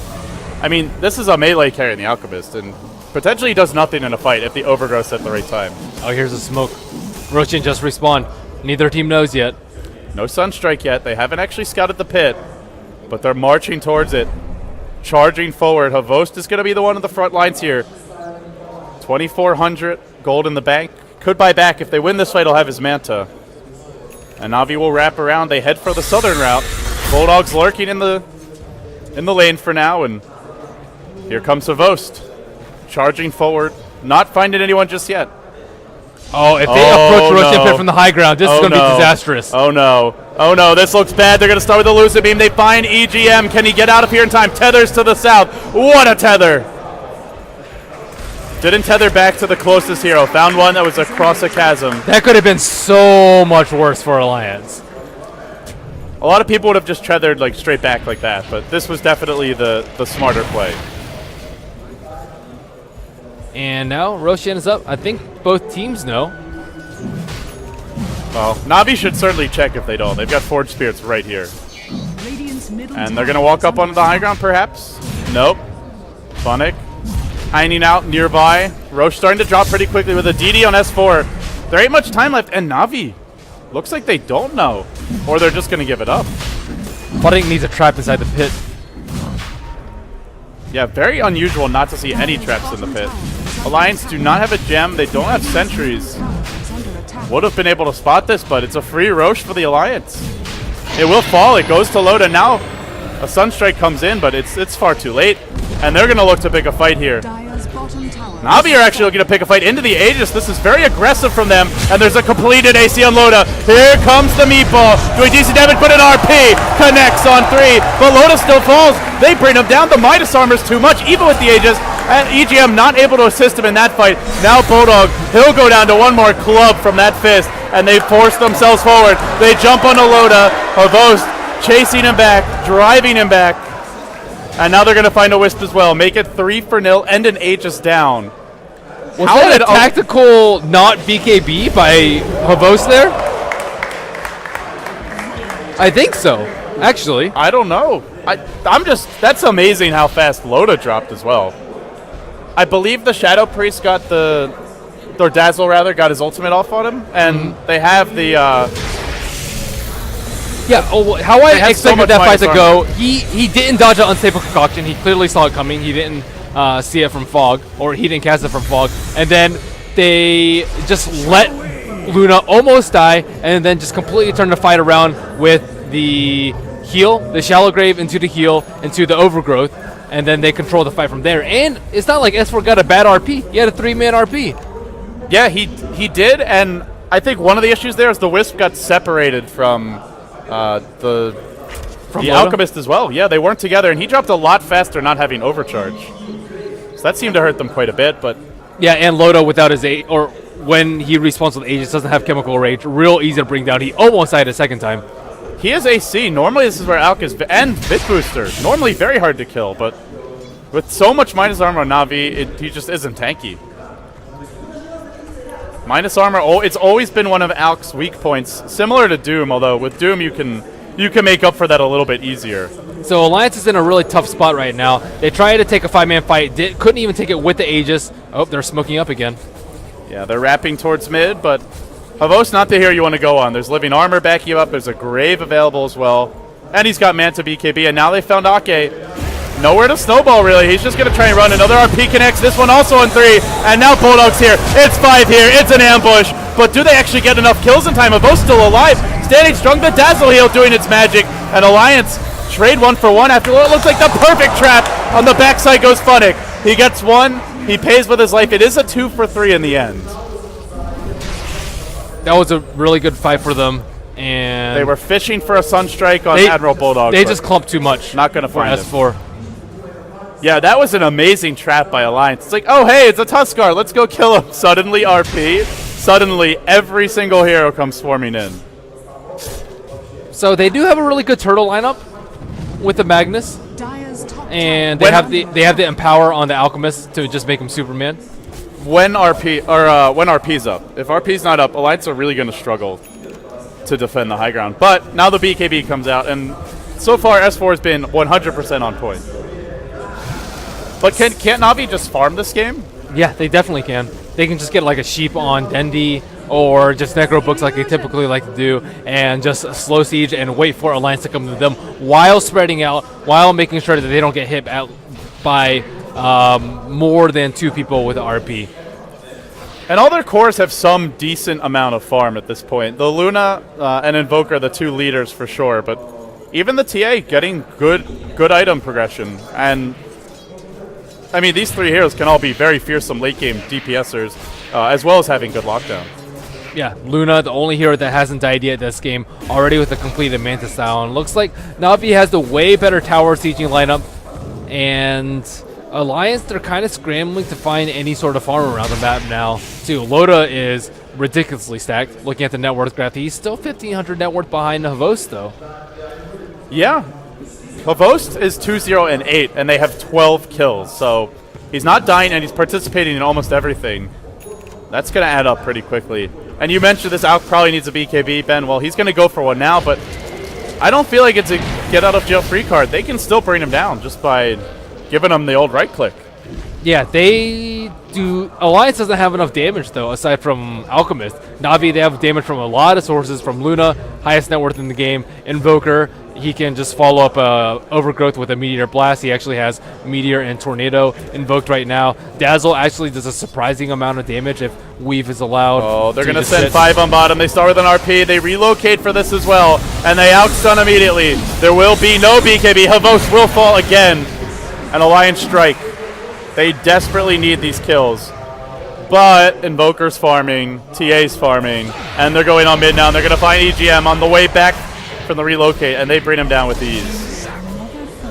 I mean, this is a melee carry in the Alchemist, and potentially does nothing in a fight if the Overgrowth's at the right time. Oh, here's a smoke. Roshan just respawned. Neither team knows yet. No Sunstrike yet. They haven't actually scouted the pit, but they're marching towards it. Charging forward. Havost is going to be the one on the front lines here. 2,400 gold in the bank. Could buy back. If they win this fight, he'll have his Manta. And Na'Vi will wrap around. They head for the southern route. Bulldog's lurking in the lane for now, and here comes Havost. Charging forward. Not finding anyone just yet. Oh, if they approach Roshan Pit from the high ground, this is going to be disastrous. Oh, no. Oh, no. This looks bad. They're going to start with the Lucid Beam. They find EGM. Can he get out of here in time? Tethers to the south. What a tether. Didn't tether back to the closest hero. Found one that was across a chasm. That could have been so much worse for Alliance. A lot of people would have just tethered like straight back like that, but this was definitely the smarter play. And now Roshan is up. I think both teams know. Well, Na'Vi should certainly check if they don't. They've got Forged Spirits right here. And they're going to walk up onto the high ground, perhaps? Nope. Funnick hiding out nearby. Roche starting to drop pretty quickly with a DD on S4. There ain't much time left, and Na'Vi looks like they don't know. Or they're just going to give it up. Funnick needs a trap inside the pit. Yeah, very unusual not to see any traps in the pit. Alliance do not have a gem. They don't have sentries. Would have been able to spot this, but it's a free Roche for the Alliance. It will fall. It goes to Loda. Now a Sunstrike comes in, but it's far too late. And they're going to look to pick a fight here. Na'Vi are actually looking to pick a fight into the Aegis. This is very aggressive from them. And there's a completed AC on Loda. Here comes the meatball. Doing DC damage, but an RP connects on 3. But Loda still falls. They bring him down. The Midas armor's too much, even with the Aegis. And EGM not able to assist him in that fight. Now Bulldog, he'll go down to one more club from that fist. And they force themselves forward. They jump onto Loda. Havost chasing him back, driving him back. And now they're going to find a Wisp as well. Make it 3-0 and an Aegis down. Was that a tactical not BKB by Havost there? I think so, actually. I don't know. That's amazing how fast Loda dropped as well. I believe the Shadow Priest got or Dazzle rather, got his ultimate off on him. And they have the... how I expected that fight to go, he didn't dodge an unstable concoction. He clearly saw it coming. He didn't see it from Fog, or he didn't cast it from Fog. And then they just let Luna almost die, and then just completely turn the fight around with the heal, the Shallow Grave into the heal, into the Overgrowth, and then they control the fight from there. And it's not like S4 got a bad RP. He had a 3-man RP. Yeah, he did, and I think one of the issues there is the Wisp got separated from... the Alchemist as well. Yeah, they weren't together, and he dropped a lot faster not having overcharge. So that seemed to hurt them quite a bit, but... Yeah, and Loda without his or when he respawns with Aegis doesn't have Chemical Rage. Real easy to bring down. He almost died a second time. He is AC. Normally this is where Alk is, and Bit Booster. Normally very hard to kill, but with so much minus armor on Na'Vi, he just isn't tanky. Minus armor, it's always been one of Alk's weak points, similar to Doom, although with Doom you can make up for that a little bit easier. So Alliance is in a really tough spot right now. They tried to take a 5-man fight, couldn't even take it with the Aegis. Oh, they're smoking up again. Yeah, they're wrapping towards mid, but Havost not the hero you want to go on. There's living armor backing you up, there's a grave available as well, and he's got Manta BKB, and now they found Ake. Nowhere to snowball, really. He's just going to try and run. Another RP connects. This one also on 3. And now Bulldog's here. It's 5 here. It's an ambush. But do they actually get enough kills in time? Havost still alive. Standing strong. The Dazzle Heal doing its magic. And Alliance trade 1-for-1 after what looks like the perfect trap. On the backside goes Funnick. He gets one. He pays with his life. It is a 2-for-3 in the end. That was a really good fight for them. And they were fishing for a Sunstrike on Admiral Bulldog. They just clumped too much. Not going to find S4. Him. Yeah, that was an amazing trap by Alliance. It's like, oh, hey, it's a Tuskar. Let's go kill him. Suddenly RP. Suddenly every single hero comes swarming in. So they do have a really good turtle lineup with the Magnus. And they have the Empower on the Alchemist to just make him Superman. When RP's up. If RP's not up, Alliance are really going to struggle to defend the high ground. But now the BKB comes out, and so far S4 has been 100% on point. But can't Na'Vi just farm this game? Yeah, they definitely can. They can just get like a sheep on Dendi or just Necro Books like they typically like to do and just slow siege and wait for Alliance to come to them while spreading out, while making sure that they don't get hit by more than 2 people with RP. And all their cores have some decent amount of farm at this point. The Luna and Invoker are the 2 leaders for sure, but even the TA getting good item progression. And I mean, these 3 heroes can all be very fearsome late-game DPSers, as well as having good lockdown. Yeah, Luna, the only hero that hasn't died yet this game, already with a completed Manta style. And looks like Na'Vi has the way better tower sieging lineup. And Alliance, they're kind of scrambling to find any sort of farm around the map now, too. Loda is ridiculously stacked. Looking at the net worth graph, he's still 1,500 net worth behind Havost, though. Yeah. Havost is 2-0-8, and they have 12 kills, so he's not dying, and he's participating in almost everything. That's going to add up pretty quickly. And you mentioned this Alk probably needs a BKB, Ben. Well, he's going to go for one now, but I don't feel like it's a get-out-of-jail-free card. They can still bring him down just by giving him the old right-click. Yeah, they do. Alliance doesn't have enough damage, though, aside from Alchemist. Na'Vi, they have damage from a lot of sources, from Luna, highest net worth in the game, Invoker, he can just follow up Overgrowth with a Meteor Blast. He actually has Meteor and Tornado invoked right now. Dazzle actually does a surprising amount of damage if Weave is allowed. Oh, they're going to send 5 on bottom. They start with an RP. They relocate for this as well, and they outstun immediately. There will be no BKB. Havos will fall again. An Alliance strike. They desperately need these kills. But Invoker's farming, TA's farming, and they're going on mid now, and they're going to find EGM on the way back from the relocate, and they bring him down with ease.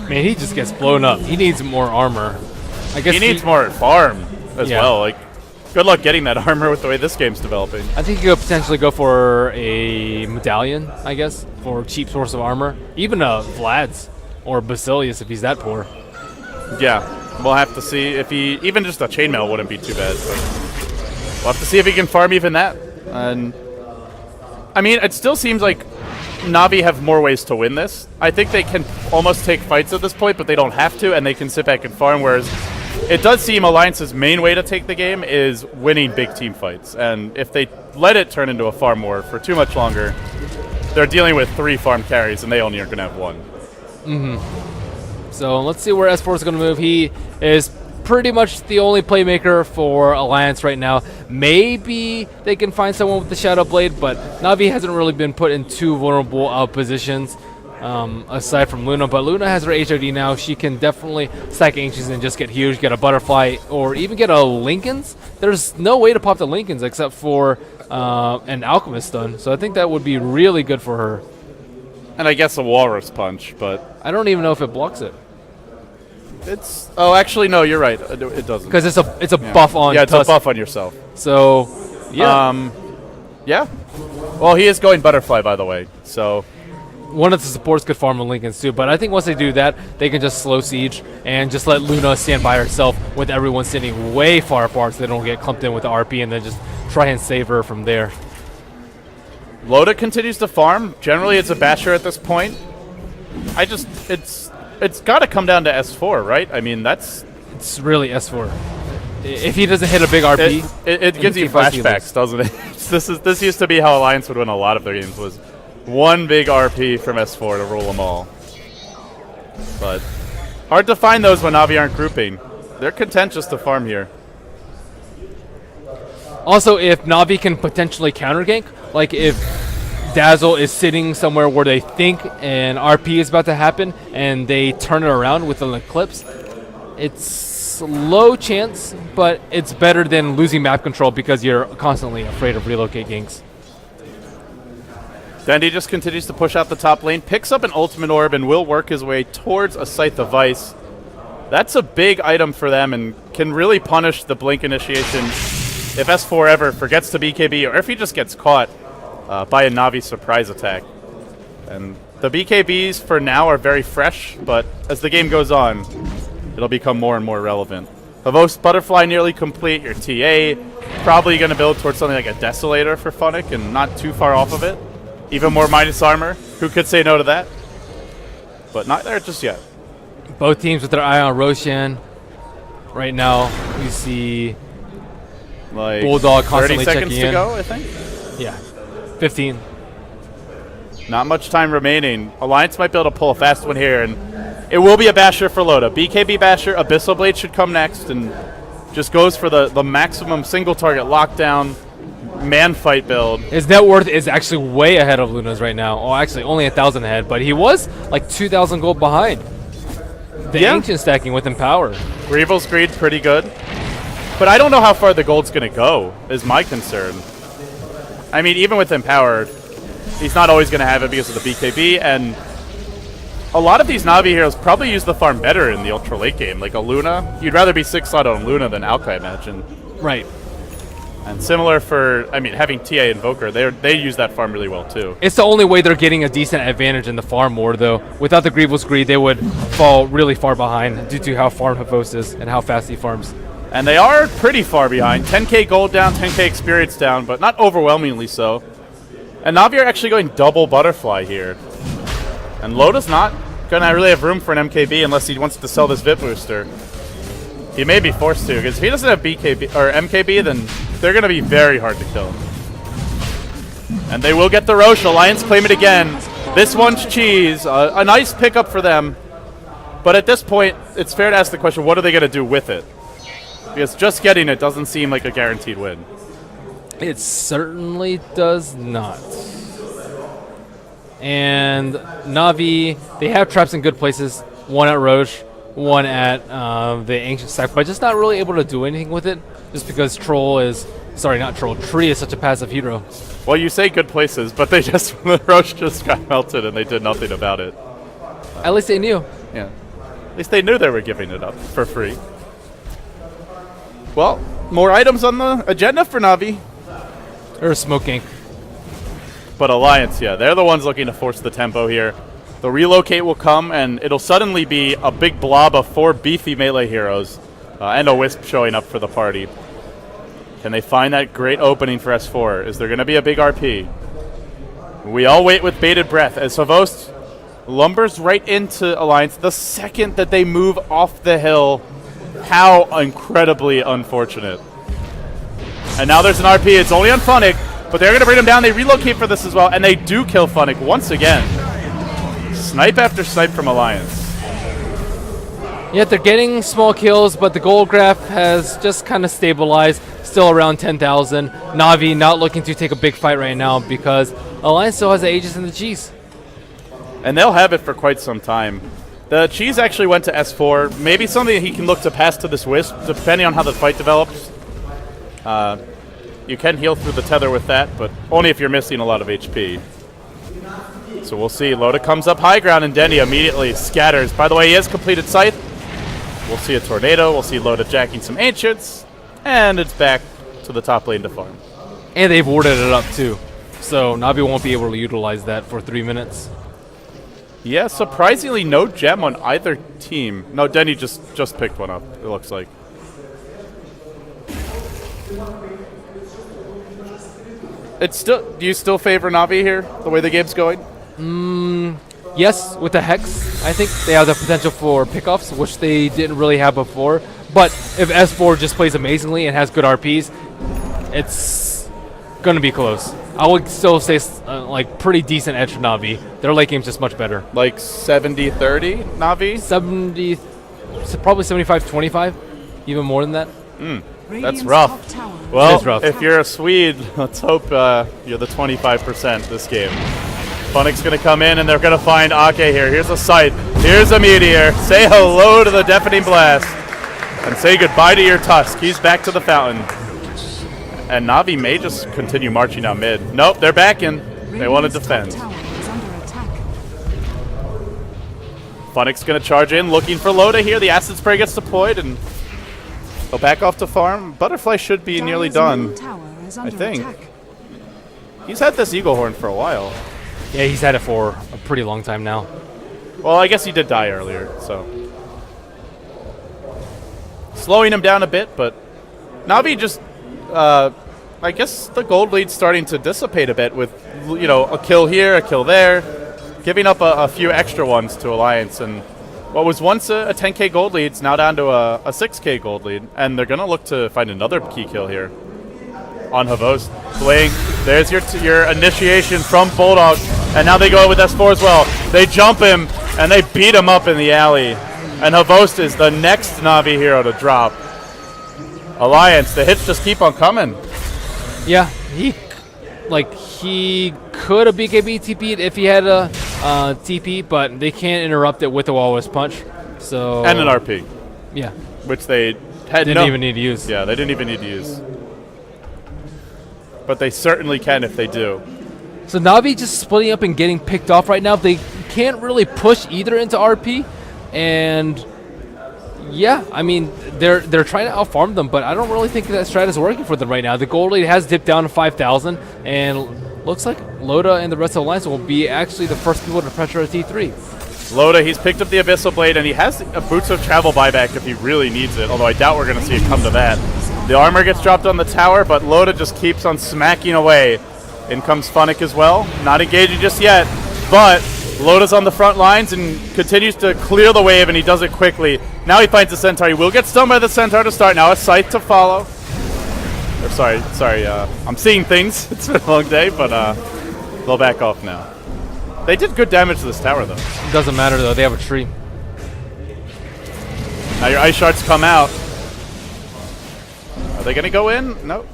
Man, he just gets blown up. He needs more armor. I guess he needs more farm as well. Like, good luck getting that armor with the way this game's developing. I think he could potentially go for a medallion, I guess, for a cheap source of armor. Even a Vlad's or Basilius if he's that poor. Yeah, we'll have to see if he, even just a chainmail wouldn't be too bad. But we'll have to see if he can farm even that. And I mean, it still seems like Na'Vi have more ways to win this. I think they can almost take fights at this point, but they don't have to, and they can sit back and farm, whereas it does seem Alliance's main way to take the game is winning big team fights. And if they let it turn into a farm war for too much longer, they're dealing with 3 farm carries, and they only are going to have 1. Mm-hmm. So let's see where S4 is going to move. He is pretty much the only playmaker for Alliance right now. Maybe they can find someone with the Shadow Blade, but Na'Vi hasn't really been put in too vulnerable positions aside from Luna. But Luna has her HRD now. She can definitely stack Ancients and just get huge, get a Butterfly, or even get a Lincoln's. There's no way to pop the Lincolns except for an Alchemist stun. So I think that would be really good for her. And I guess a Walrus Punch, but I don't even know if it blocks it. It's actually no, you're right. It doesn't, because it's a buff on. Yeah, it's a buff on yourself. So yeah, yeah. Well, he is going Butterfly, by the way. So one of the supports could farm on Lincolns too, but I think once they do that, they can just slow siege and just let Luna stand by herself with everyone sitting way far apart, so they don't get clumped in with the RP, and then just try and save her from there. Loda continues to farm. Generally, it's a basher at this point. It's got to come down to S4, right? I mean, it's really S4. If he doesn't hit a big RP, it gives you flashbacks, doesn't it? This used to be how Alliance would win a lot of their games, was one big RP from S4 to rule them all. But hard to find those when Na'Vi aren't grouping. They're content just to farm here. Also, if Na'Vi can potentially counter gank, like if Dazzle is sitting somewhere where they think an RP is about to happen and they turn it around with an Eclipse, it's low chance, but it's better than losing map control because you're constantly afraid of relocate ganks. Dendi just continues to push out the top lane, picks up an Ultimate Orb, and will work his way towards a Scythe of Vice. That's a big item for them and can really punish the Blink initiation if S4 ever forgets to BKB, or if he just gets caught by a Na'Vi surprise attack. And the BKBs for now are very fresh, but as the game goes on, it'll become more and more relevant. Havos Butterfly nearly complete. Your TA probably going to build towards something like a Desolator for Funnick and not too far off of it. Even more minus armor. Who could say no to that? But not there just yet. Both teams with their eye on Roshan. Right now, you see like Bulldog constantly 30 checking seconds in. to go, I think? Yeah, 15. Not much time remaining. Alliance might be able to pull a fast one here, and it will be a basher for Loda. BKB basher, Abyssal Blade should come next, and just goes for the maximum single target lockdown man fight build. His net worth is actually way ahead of Luna's right now. Oh, actually only 1,000 ahead, but he was like 2,000 gold behind. The ancient stacking with Empower. Grievel's Greed pretty good. But I don't know how far the gold's going to go, is my concern. I mean, even with Empowered, he's not always going to have it because of the BKB, and a lot of these Na'Vi heroes probably use the farm better in the ultra late game. Like a Luna, you'd rather be 6-slot on Luna than Alka, I imagine. Right. And similar for, I mean, having TA Invoker, they use that farm really well too. It's the only way they're getting a decent advantage in the farm war, though. Without the Grievel's Greed, they would fall really far behind due to how farmed Havos is and how fast he farms. And they are pretty far behind. 10k gold down, 10k experience down, but not overwhelmingly so. And Na'Vi are actually going double Butterfly here. And Loda's not going to really have room for an MKB unless he wants to sell this VIP booster. He may be forced to, because if he doesn't have BKB or MKB, then they're going to be very hard to kill. And they will get the Roche. Alliance claim it again. This one's cheese. A nice pickup for them. But at this point, it's fair to ask the question, what are they going to do with it? Because just getting it doesn't seem like a guaranteed win. It certainly does not. And Na'Vi, they have traps in good places. One at Roche, one at the Ancient Stack, but just not really able to do anything with it just because Tree is such a passive hero. Well, you say good places, but they just, the Roche just got melted and they did nothing about it. At least they knew. Yeah. At least they knew they were giving it up for free. Well, more items on the agenda for Na'Vi. Or Smoking. But Alliance, yeah, they're the ones looking to force the tempo here. The relocate will come, and it'll suddenly be a big blob of 4 beefy melee heroes and a Wisp showing up for the party. Can they find that great opening for S4? Is there going to be a big RP? We all wait with bated breath as Havost lumbers right into Alliance the second that they move off the hill. How incredibly unfortunate. And now there's an RP. It's only on Funnick, but they're going to bring him down. They relocate for this as well, and they do kill Funnick once again. Snipe after snipe from Alliance. Yeah, they're getting small kills, but the gold graph has just kind of stabilized, still around 10,000. Na'Vi not looking to take a big fight right now because Alliance still has the Aegis and the G's. And they'll have it for quite some time. The Cheese actually went to S4. Maybe something he can look to pass to this Wisp, depending on how the fight develops. You can heal through the tether with that, but only if you're missing a lot of HP. So we'll see. Loda comes up high ground, and Denny immediately scatters. By the way, he has completed Scythe. We'll see a Tornado. We'll see Loda jacking some Ancients. And it's back to the top lane to farm. And they've warded it up, too. So Na'Vi won't be able to utilize that for 3 minutes. Yeah, surprisingly no gem on either team. No, Denny just picked one up, it looks like. It's still. Do you still favor Na'Vi here, the way the game's going? Yes, with the Hex, I think they have the potential for pickoffs, which they didn't really have before. But if S4 just plays amazingly and has good RPs, it's going to be close. I would still say like pretty decent edge for Na'Vi. Their late game's just much better. Like 70-30 Na'Vi? 70, probably 75-25, even more than that. That's rough. Well, It is rough. if you're a Swede, let's hope you're the 25% this game. Funnick's going to come in, and they're going to find Ake here. Here's a Scythe. Here's a Meteor. Say hello to the Deafening Blast. And say goodbye to your Tusk. He's back to the fountain. And Na'Vi may just continue marching down mid. Nope, they're back in. They want to defend. Funnick's going to charge in, looking for Loda here. The Acid Spray gets deployed, and they'll back off to farm. Butterfly should be nearly done, I think. He's had this Eagle Horn for a while. Yeah, he's had it for a pretty long time now. Well, I guess he did die earlier, so. Slowing him down a bit, but Na'Vi just, I guess the gold lead's starting to dissipate a bit with, you know, a kill here, a kill there, giving up a few extra ones to Alliance. And what was once a 10k gold lead is now down to a 6k gold lead, and they're going to look to find another key kill here on Havost. Blink, there's your initiation from Bulldog, and now they go with S4 as well. They jump him, and they beat him up in the alley. And Havost is the next Na'Vi hero to drop. Alliance, the hits just keep on coming. Yeah, he could have BKB TP'd if he had a TP, but they can't interrupt it with a Walrus Punch. So And an RP. Yeah. Which they had Didn't even need to use. Yeah, they didn't even need to use. But they certainly can if they do. So Na'Vi just splitting up and getting picked off right now. They can't really push either into RP, and yeah, I mean they're trying to outfarm them, but I don't really think that strat is working for them right now. The gold lead has dipped down to 5,000, and looks like Loda and the rest of the Alliance will be actually the first people to pressure a T3. Loda, he's picked up the Abyssal Blade, and he has a Boots of Travel buyback if he really needs it, although I doubt we're going to see it come to that. The armor gets dropped on the tower, but Loda just keeps on smacking away. In comes Funnick as well. Not engaging just yet, but Loda's on the front lines and continues to clear the wave, and he does it quickly. Now he finds the Centaur. He will get stunned by the Centaur to start. Now a Scythe to follow. Or sorry, I'm seeing things. It's been a long day, but they'll back off now. They did good damage to this tower, though. Doesn't matter, though. They have a tree. Now your ice shards come out. Are they going to go in? Nope.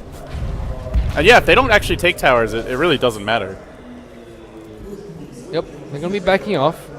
And yeah, if they don't actually take towers, it really doesn't matter. Yep, they're going to be backing off.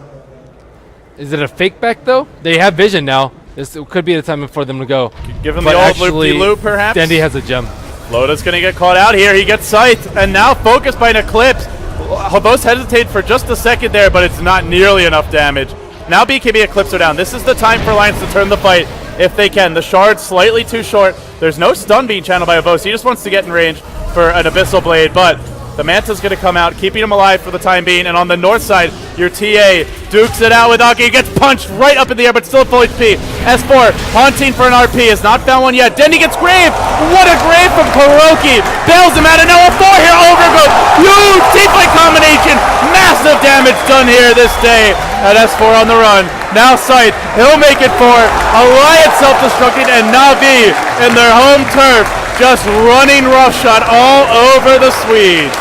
Is it a fake back, though? They have vision now. This could be the time for them to go. Give him the old loop-de-loop, perhaps? Dendy has a gem. Loda's going to get caught out here. He gets sight, and now focused by an Eclipse. Both hesitate for just a second there, but it's not nearly enough damage. Now BKB Eclipse are down. This is the time for Alliance to turn the fight if they can. The shard's slightly too short. There's no stun being channeled by Avos. He just wants to get in range for an Abyssal Blade, but the Manta's going to come out, keeping him alive for the time being. And on the north side, your TA dukes it out with Aki. He gets punched right up in the air, but still at full HP. S4 haunting for an RP. Has not found one yet. Dendy gets Grave. What a Grave from Kuroki. Bails him out. And now a 4 here. Overgrowth. Huge teamfight combination. Massive damage done here this day. At S4 on the run. Now Scythe. He'll make it for Alliance self-destructing. And Na'Vi in their home turf. Just running roughshod all over the Swedes.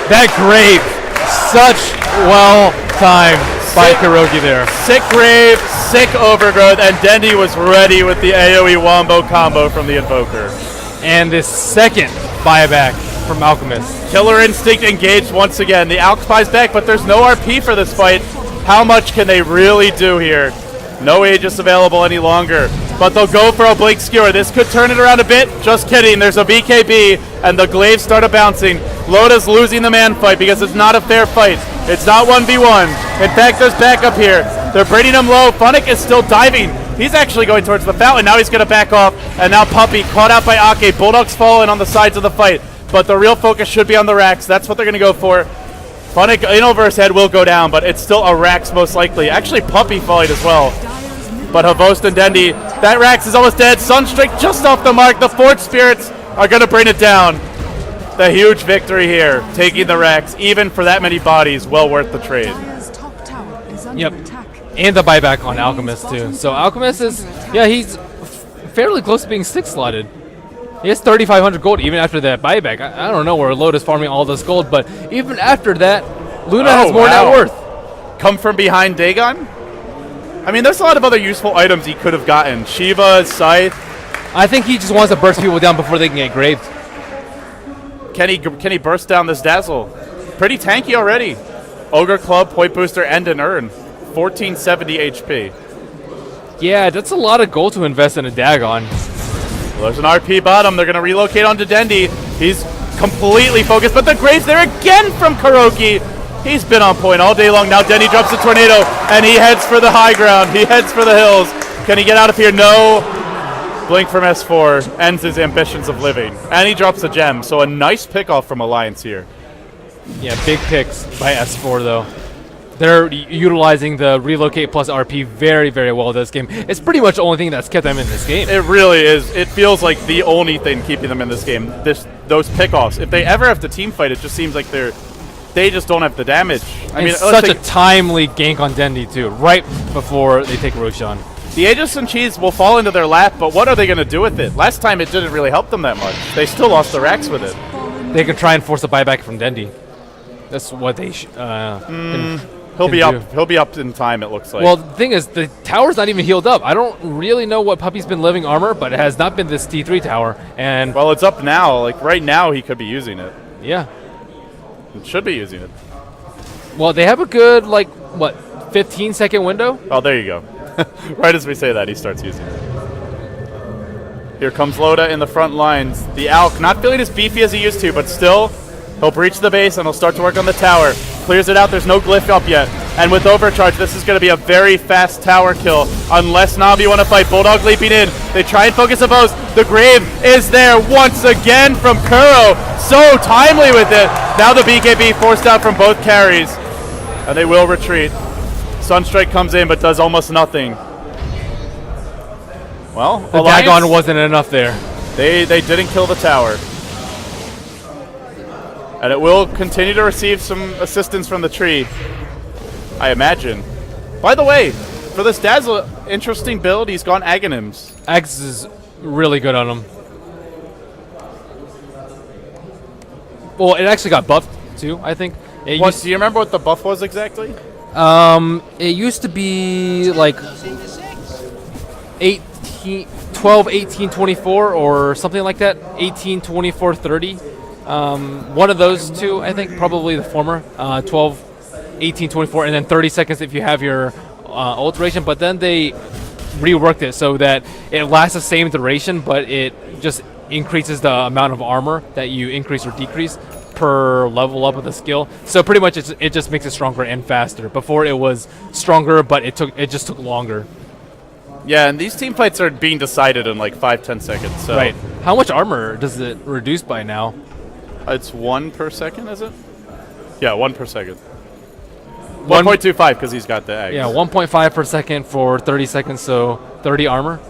That Grave, such well timed by Kuroki there. Sick Grave, sick Overgrowth, and Dendy was ready with the AoE Wombo combo from the Invoker. And this second buyback from Alchemist. Killer Instinct engaged once again. The Alch buys back, but there's no RP for this fight. How much can they really do here? No Aegis available any longer, but they'll go for a Blink Skewer. This could turn it around a bit. Just kidding. There's a BKB, and the glaives started bouncing. Loda's losing the man fight because it's not a fair fight. It's not 1v1. In fact, there's backup here. They're bringing him low. Funnick is still diving. He's actually going towards the fountain. Now he's going to back off, and now Puppey caught out by Ake. Bulldog's falling on the sides of the fight, but the real focus should be on the racks. That's what they're going to go for. Funnick in over his head will go down, but it's still a Rax most likely. Actually, Puppey falling as well. But Havost and Dendy, that Rax is almost dead. Sunstrike just off the mark. The Forge Spirits are going to bring it down. The huge victory here, taking the Rax, even for that many bodies, well worth the trade. Yep, and the buyback on Alchemist too. So Alchemist is, yeah, he's fairly close to being 6-slotted. He has 3,500 gold even after that buyback. I don't know where Loda's farming all this gold, but even after that, Luna has more net worth. Come from behind Dagon? I mean, there's a lot of other useful items he could have gotten. Shiva, Scythe. I think he just wants to burst people down before they can get graved. Can he burst down this Dazzle? Pretty tanky already. Ogre Club, Point Booster, and an Urn. 1470 HP. Yeah, that's a lot of gold to invest in a Dagon. Well, there's an RP bottom. They're going to relocate onto Dendy. He's completely focused, but the Graves there again from Kuroki. He's been on point all day long. Now Dendy drops the Tornado, and he heads for the high ground. He heads for the hills. Can he get out of here? No. Blink from S4 ends his ambitions of living. And he drops a gem, so a nice pick-off from Alliance here. Yeah, big picks by S4, though. They're utilizing the relocate plus RP very, very well this game. It's pretty much the only thing that's kept them in this game. It really is. It feels like the only thing keeping them in this game. Those pickoffs. If they ever have to team fight, it just seems like they just don't have the damage. I mean, such a timely gank on Dendy too, right before they take Roshan. The Aegis and Cheese will fall into their lap, but what are they going to do with it? Last time it didn't really help them that much. They still lost the racks with it. They can try and force a buyback from Dendy. That's what they He'll be up. He'll be up in time, it looks like. Well, the thing is, the tower's not even healed up. I don't really know what Puppey's been living armor, but it has not been this T3 tower. And well, it's up now. Like right now, he could be using it. Yeah, it should be using it. Well, they have a good 15-second window. Oh, there you go. Right as we say that, he starts using it. Here comes Loda in the front lines. The Alk not feeling as beefy as he used to, but still, he'll breach the base and he'll start to work on the tower. Clears it out. There's no glyph up yet. And with Overcharge, this is going to be a very fast tower kill. Unless Na'Vi want to fight. Bulldog leaping in. They try and focus Avos. The Grave is there once again from Kuro. So timely with it. Now the BKB forced out from both carries. And they will retreat. Sunstrike comes in but does almost nothing. Well, the Dagon wasn't enough there. They didn't kill the tower. And it will continue to receive some assistance from the tree, I imagine. By the way, for this Dazzle, interesting build, he's gone Aghanims. Axe is really good on him. Well, it actually got buffed too, I think. It What, do you remember what the buff was exactly? It used to be like 18, 12, 18, 24, or something like that. 18, 24, 30. One of those two, I think, probably the former. 12, 18, 24, and then 30 seconds if you have your ult duration. But then they reworked it so that it lasts the same duration, but it just increases the amount of armor that you increase or decrease per level up of the skill. So pretty much it just makes it stronger and faster. Before it was stronger, but it just took longer. Yeah, and these team fights are being decided in like 5-10 seconds. So Right. How much armor does it reduce by now? It's 1 per second, is it? Yeah, 1 per second. 1.25 because he's got the eggs. Yeah, 1.5 per second for 30 seconds, so 30 armor.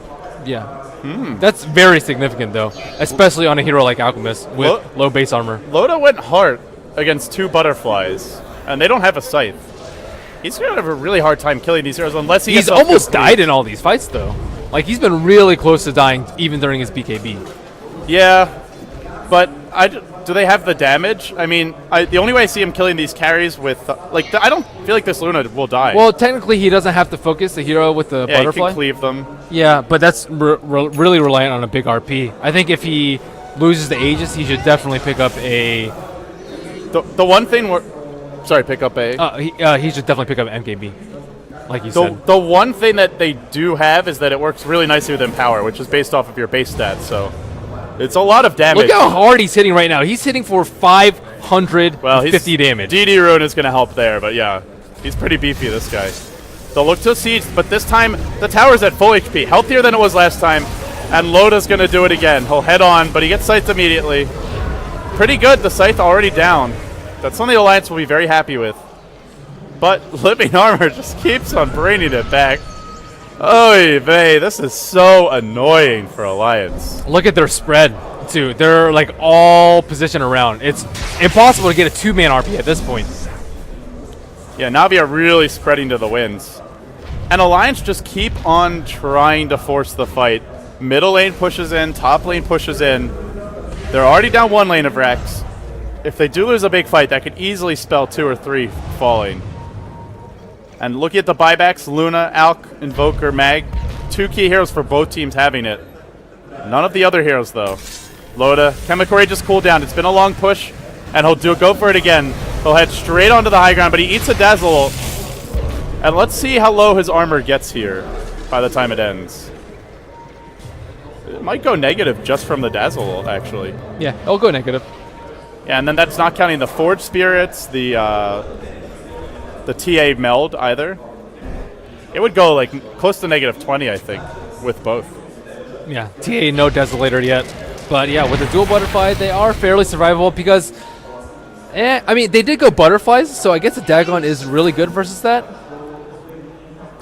Yeah. That's very significant, though, especially on a hero like Alchemist with low base armor. Loda went hard against 2 butterflies, and they don't have a scythe. He's going to have a really hard time killing these heroes unless he He's gets almost died in all these fights, though. Like, he's been really close to dying even during his BKB. Yeah, but do they have the damage? I mean, the only way I see him killing these carries with, I don't feel like this Luna will die. Well, technically, he doesn't have to focus the hero with the butterfly. Yeah, he can cleave them. Yeah, but that's really reliant on a big RP. I think if he loses the Aegis, he should definitely pick up a... The one thing where... Sorry, pick up a... he should definitely pick up MKB, like you said. The one thing that they do have is that it works really nicely with Empower, which is based off of your base stats, so... It's a lot of damage. Look how hard he's hitting right now. He's hitting for 550 damage. DD Rune is going to help there, but yeah. He's pretty beefy, this guy. They'll look to siege, but this time the tower's at full HP. Healthier than it was last time. And Loda's going to do it again. He'll head on, but he gets Scythed immediately. Pretty good. The Scythe already down. That's something the Alliance will be very happy with. But Living Armor just keeps on bringing it back. Oy vey, this is so annoying for Alliance. Look at their spread, too. They're like all positioned around. It's impossible to get a 2-man RP at this point. Yeah, Na'Vi are really spreading to the winds. And Alliance just keep on trying to force the fight. Middle lane pushes in, top lane pushes in. They're already down 1 lane of Rex. If they do lose a big fight, that could easily spell 2 or 3 falling. And looking at the buybacks, Luna, Alk, Invoker, Mag. 2 key heroes for both teams having it. None of the other heroes, though. Loda, Chemical Ray just cooled down. It's been a long push, and he'll go for it again. He'll head straight onto the high ground, but he eats a Dazzle. And let's see how low his armor gets here by the time it ends. It might go negative just from the Dazzle, actually. Yeah, it'll go negative. Yeah, and then that's not counting the Forge Spirits, the TA meld either. It would go like close to -20, I think, with both. Yeah, TA no Desolator yet. But yeah, with the dual butterfly, they are fairly survivable because, I mean, they did go butterflies, so I guess the Dagon is really good versus that.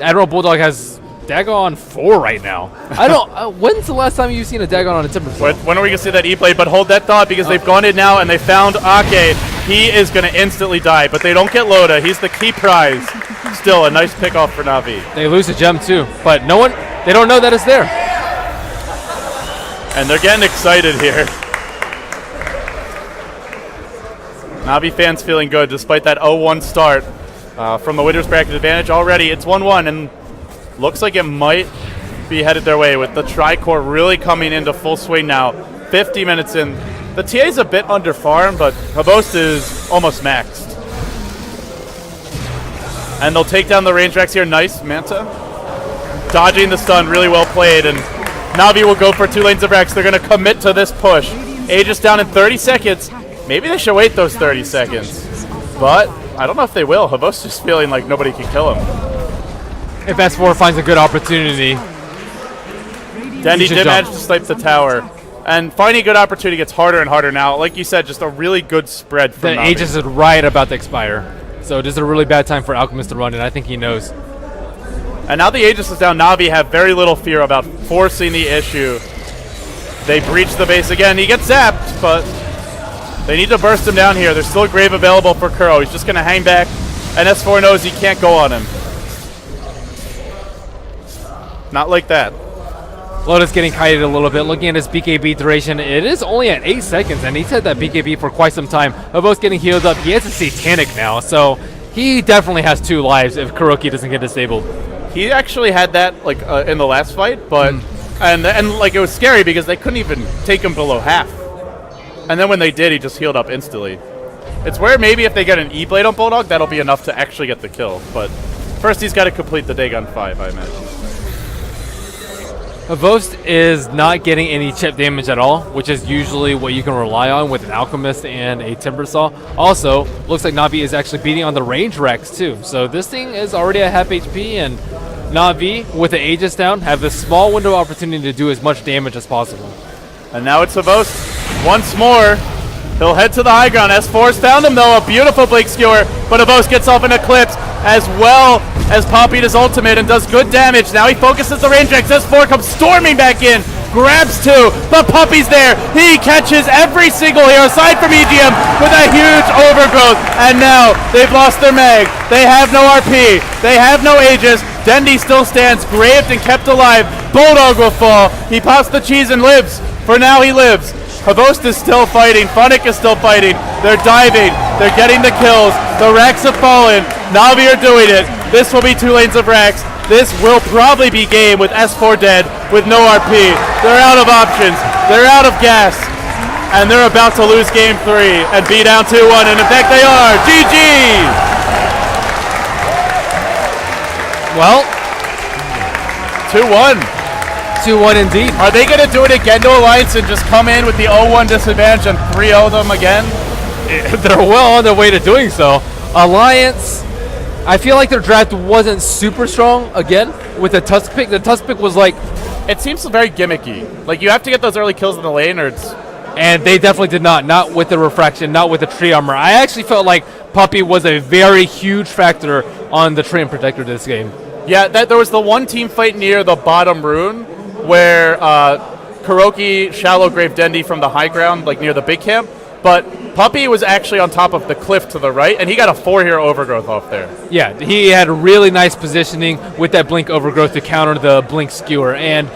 Admiral Bulldog has Dagon 4 right now. I don't. When's the last time you've seen a Dagon on a Timber? When are we gonna see that E-play? But hold that thought because they've gone in now and they found Ake. He is gonna instantly die, but they don't get Loda. He's the key prize. Still a nice pick off for Na'Vi. They lose a gem too, but they don't know that it's there. And they're getting excited here. Na'Vi fans feeling good despite that 0-1 start from the winner's bracket advantage already. It's 1-1 and looks like it might be headed their way with the Tricore really coming into full swing now. 50 minutes in. The TA's a bit under farm, but Habost is almost maxed. And they'll take down the range Rex here. Nice, Manta. Dodging the stun, really well played. And Na'Vi will go for 2 lanes of Rex. They're going to commit to this push. Aegis down in 30 seconds. Maybe they should wait those 30 seconds. But I don't know if they will. Habost is feeling like nobody can kill him. If S4 finds a good opportunity. Dendy did manage to snipe the tower. And finding a good opportunity gets harder and harder now. Like you said, just a really good spread from The Aegis is right about to expire. So this is a really bad time for Alchemist to run, and I think he knows. And now the Aegis is down. Na'Vi have very little fear about forcing the issue. They breach the base again. He gets zapped, but they need to burst him down here. There's still a grave available for Kuro. He's just going to hang back, and S4 knows he can't go on him. Not like that. Lotus getting kited a little bit. Looking at his BKB duration, it is only at 8 seconds, and he's had that BKB for quite some time. Havos getting healed up. He has a Satanic now, so he definitely has 2 lives if Kuroki doesn't get disabled. He actually had that like in the last fight, but and like it was scary because they couldn't even take him below half. And then when they did, he just healed up instantly. It's where maybe if they get an E-Blade on Bulldog, that'll be enough to actually get the kill. But first, he's got to complete the Dagon 5, I imagine. Havost is not getting any chip damage at all, which is usually what you can rely on with an Alchemist and a Timber Saw. Also, looks like Na'Vi is actually beating on the range Rex too. So this thing is already at half HP, and Na'Vi, with the Aegis down, have this small window of opportunity to do as much damage as possible. And now it's Havost once more. He'll head to the high ground. S4's found him though, a beautiful Blink Skewer, but Havost gets off an Eclipse as well as poppied his ultimate and does good damage. Now he focuses the range X. S4 comes storming back in, grabs 2, but Puppy's there. He catches every single hero aside from EGM with a huge overgrowth, and now they've lost their mag. They have no RP, they have no Aegis. Dendi still stands, graved and kept alive. Bulldog will fall. He pops the cheese and lives. For now he lives. Havost is still fighting. Funnick is still fighting. They're diving. They're getting the kills. The Rax have fallen. Na'Vi are doing it. This will be 2 lanes of Rax. This will probably be game with S4 dead with no RP. They're out of options. They're out of gas. And they're about to lose game 3 and be down 2-1. And in fact they are. GG! Well, 2-1. 2-1 indeed. Are they going to do it again to Alliance and just come in with the 0-1 disadvantage and 3-0 them again? They're well on their way to doing so. Alliance, I feel like their draft wasn't super strong again with the Tusk pick. The Tusk pick was like... It seems very gimmicky. Like, you have to get those early kills in the lane or it's... And they definitely did not. Not with the Refraction, not with the Tree Armor. I actually felt like Puppy was a very huge factor on the Tree and Protector this game. Yeah, there was the one team fight near the bottom rune where Kuroki shallow grave Dendi from the high ground, like near the big camp, but Puppy was actually on top of the cliff to the right, and he got a 4-hero overgrowth off there. Yeah, he had really nice positioning with that Blink overgrowth to counter the Blink Skewer, and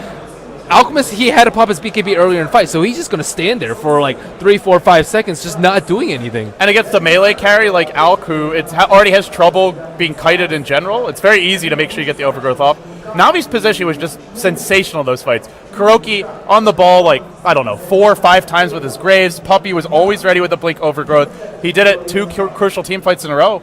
Alchemist, he had to pop his BKB earlier in the fight, so he's just going to stand there for like 3, 4, 5 seconds just not doing anything. And against the melee carry like Alk, who already has trouble being kited in general, it's very easy to make sure you get the overgrowth off. Navi's position was just sensational in those fights. Kuroki on the ball like, I don't know, 4 or 5 times with his Graves. Puppy was always ready with the Blink overgrowth. He did it 2 crucial team fights in a row.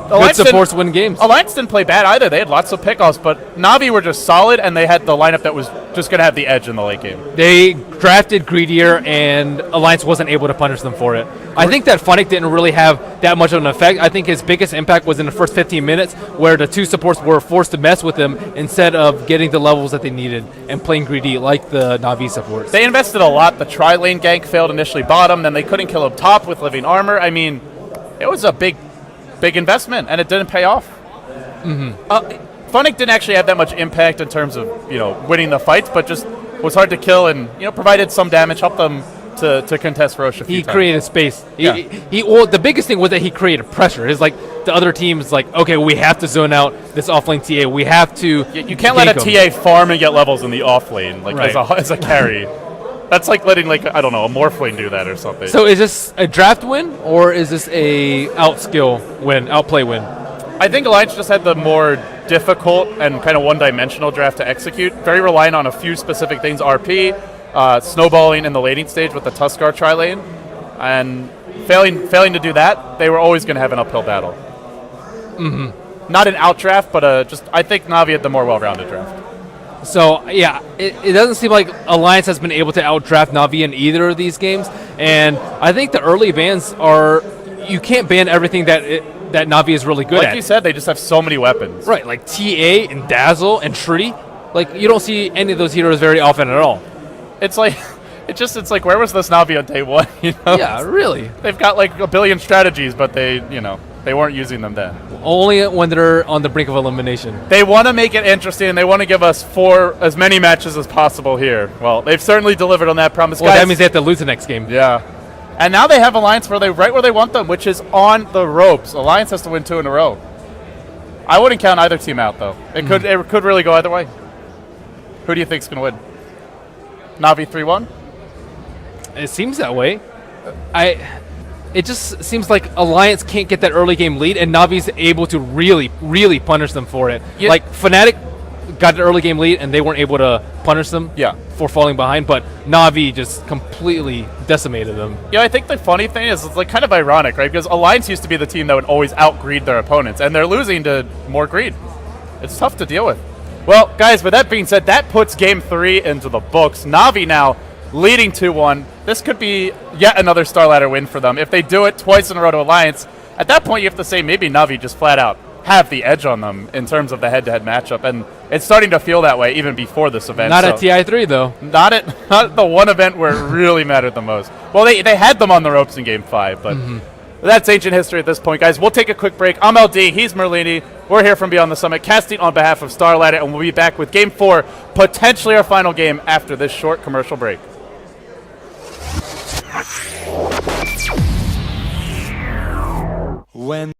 Good supports win games. Alliance didn't play bad either. They had lots of pickoffs, but Na'Vi were just solid, and they had the lineup that was just going to have the edge in the late game. They drafted greedier, and Alliance wasn't able to punish them for it. I think that Funnick didn't really have that much of an effect. I think his biggest impact was in the first 15 minutes, where the 2 supports were forced to mess with him instead of getting the levels that they needed and playing greedy like the Na'Vi supports. They invested a lot. The tri-lane gank failed initially bottom, then they couldn't kill him top with living armor. I mean, it was a big investment, and it didn't pay off. Funnick didn't actually have that much impact in terms of winning the fights, but just was hard to kill and provided some damage, helped them to contest Roche a few times. He created space. Yeah. Well, the biggest thing was that he created pressure. It's like the other team's like, okay, we have to zone out this offlane TA. We have to. You can't let a TA farm and get levels in the offlane as a carry. That's like letting, I don't know, a Morphling do that or something. So is this a draft win, or is this a outskill win, outplay win? I think Alliance just had the more difficult and kind of one-dimensional draft to execute. Very reliant on a few specific things, RP, snowballing in the laning stage with the Tuskar tri-lane. And failing to do that, they were always going to have an uphill battle. Not an outdraft, but I think Na'Vi had the more well-rounded draft. So, yeah, it doesn't seem like Alliance has been able to outdraft Na'Vi in either of these games. And I think the early bans are, you can't ban everything that Na'Vi is really good at. Like you said, they just have so many weapons. Right, like TA and Dazzle and Tree. Like, you don't see any of those heroes very often at all. It's like, where was this Na'Vi on day one? Yeah, really. They've got like a billion strategies, but they weren't using them then. Only when they're on the brink of elimination. They want to make it interesting, and they want to give us as many matches as possible here. Well, they've certainly delivered on that promise, well, guys. That means they have to lose the next game. Yeah. And now they have Alliance right where they want them, which is on the ropes. Alliance has to win 2 in a row. I wouldn't count either team out, though. It could really go either way. Who do you think's going to win? Na'Vi 3-1? It seems that way. It just seems like Alliance can't get that early game lead, and Navi's able to really, really punish them for it. Yeah. Like Fnatic got an early game lead, and they weren't able to punish them for falling behind, but Na'Vi just completely decimated them. Yeah, I think the funny thing is it's like kind of ironic, right? Because Alliance used to be the team that would always out-greed their opponents, and they're losing to more greed. It's tough to deal with. Well, guys, with that being said, that puts Game 3 into the books. Na'Vi now leading 2-1. This could be yet another Starladder win for them. If they do it twice in a row to Alliance, at that point you have to say maybe Na'Vi just flat out have the edge on them in terms of the head-to-head matchup, and it's starting to feel that way even before this event. Not at TI3, though. Not at the one event where it really mattered the most. Well, they had them on the ropes in Game 5, but that's ancient history at this point, guys. We'll take a quick break. I'm LD. He's Merlini. We're here from Beyond the Summit, casting on behalf of Starladder, and we'll be back with Game 4, potentially our final game after this short commercial break. When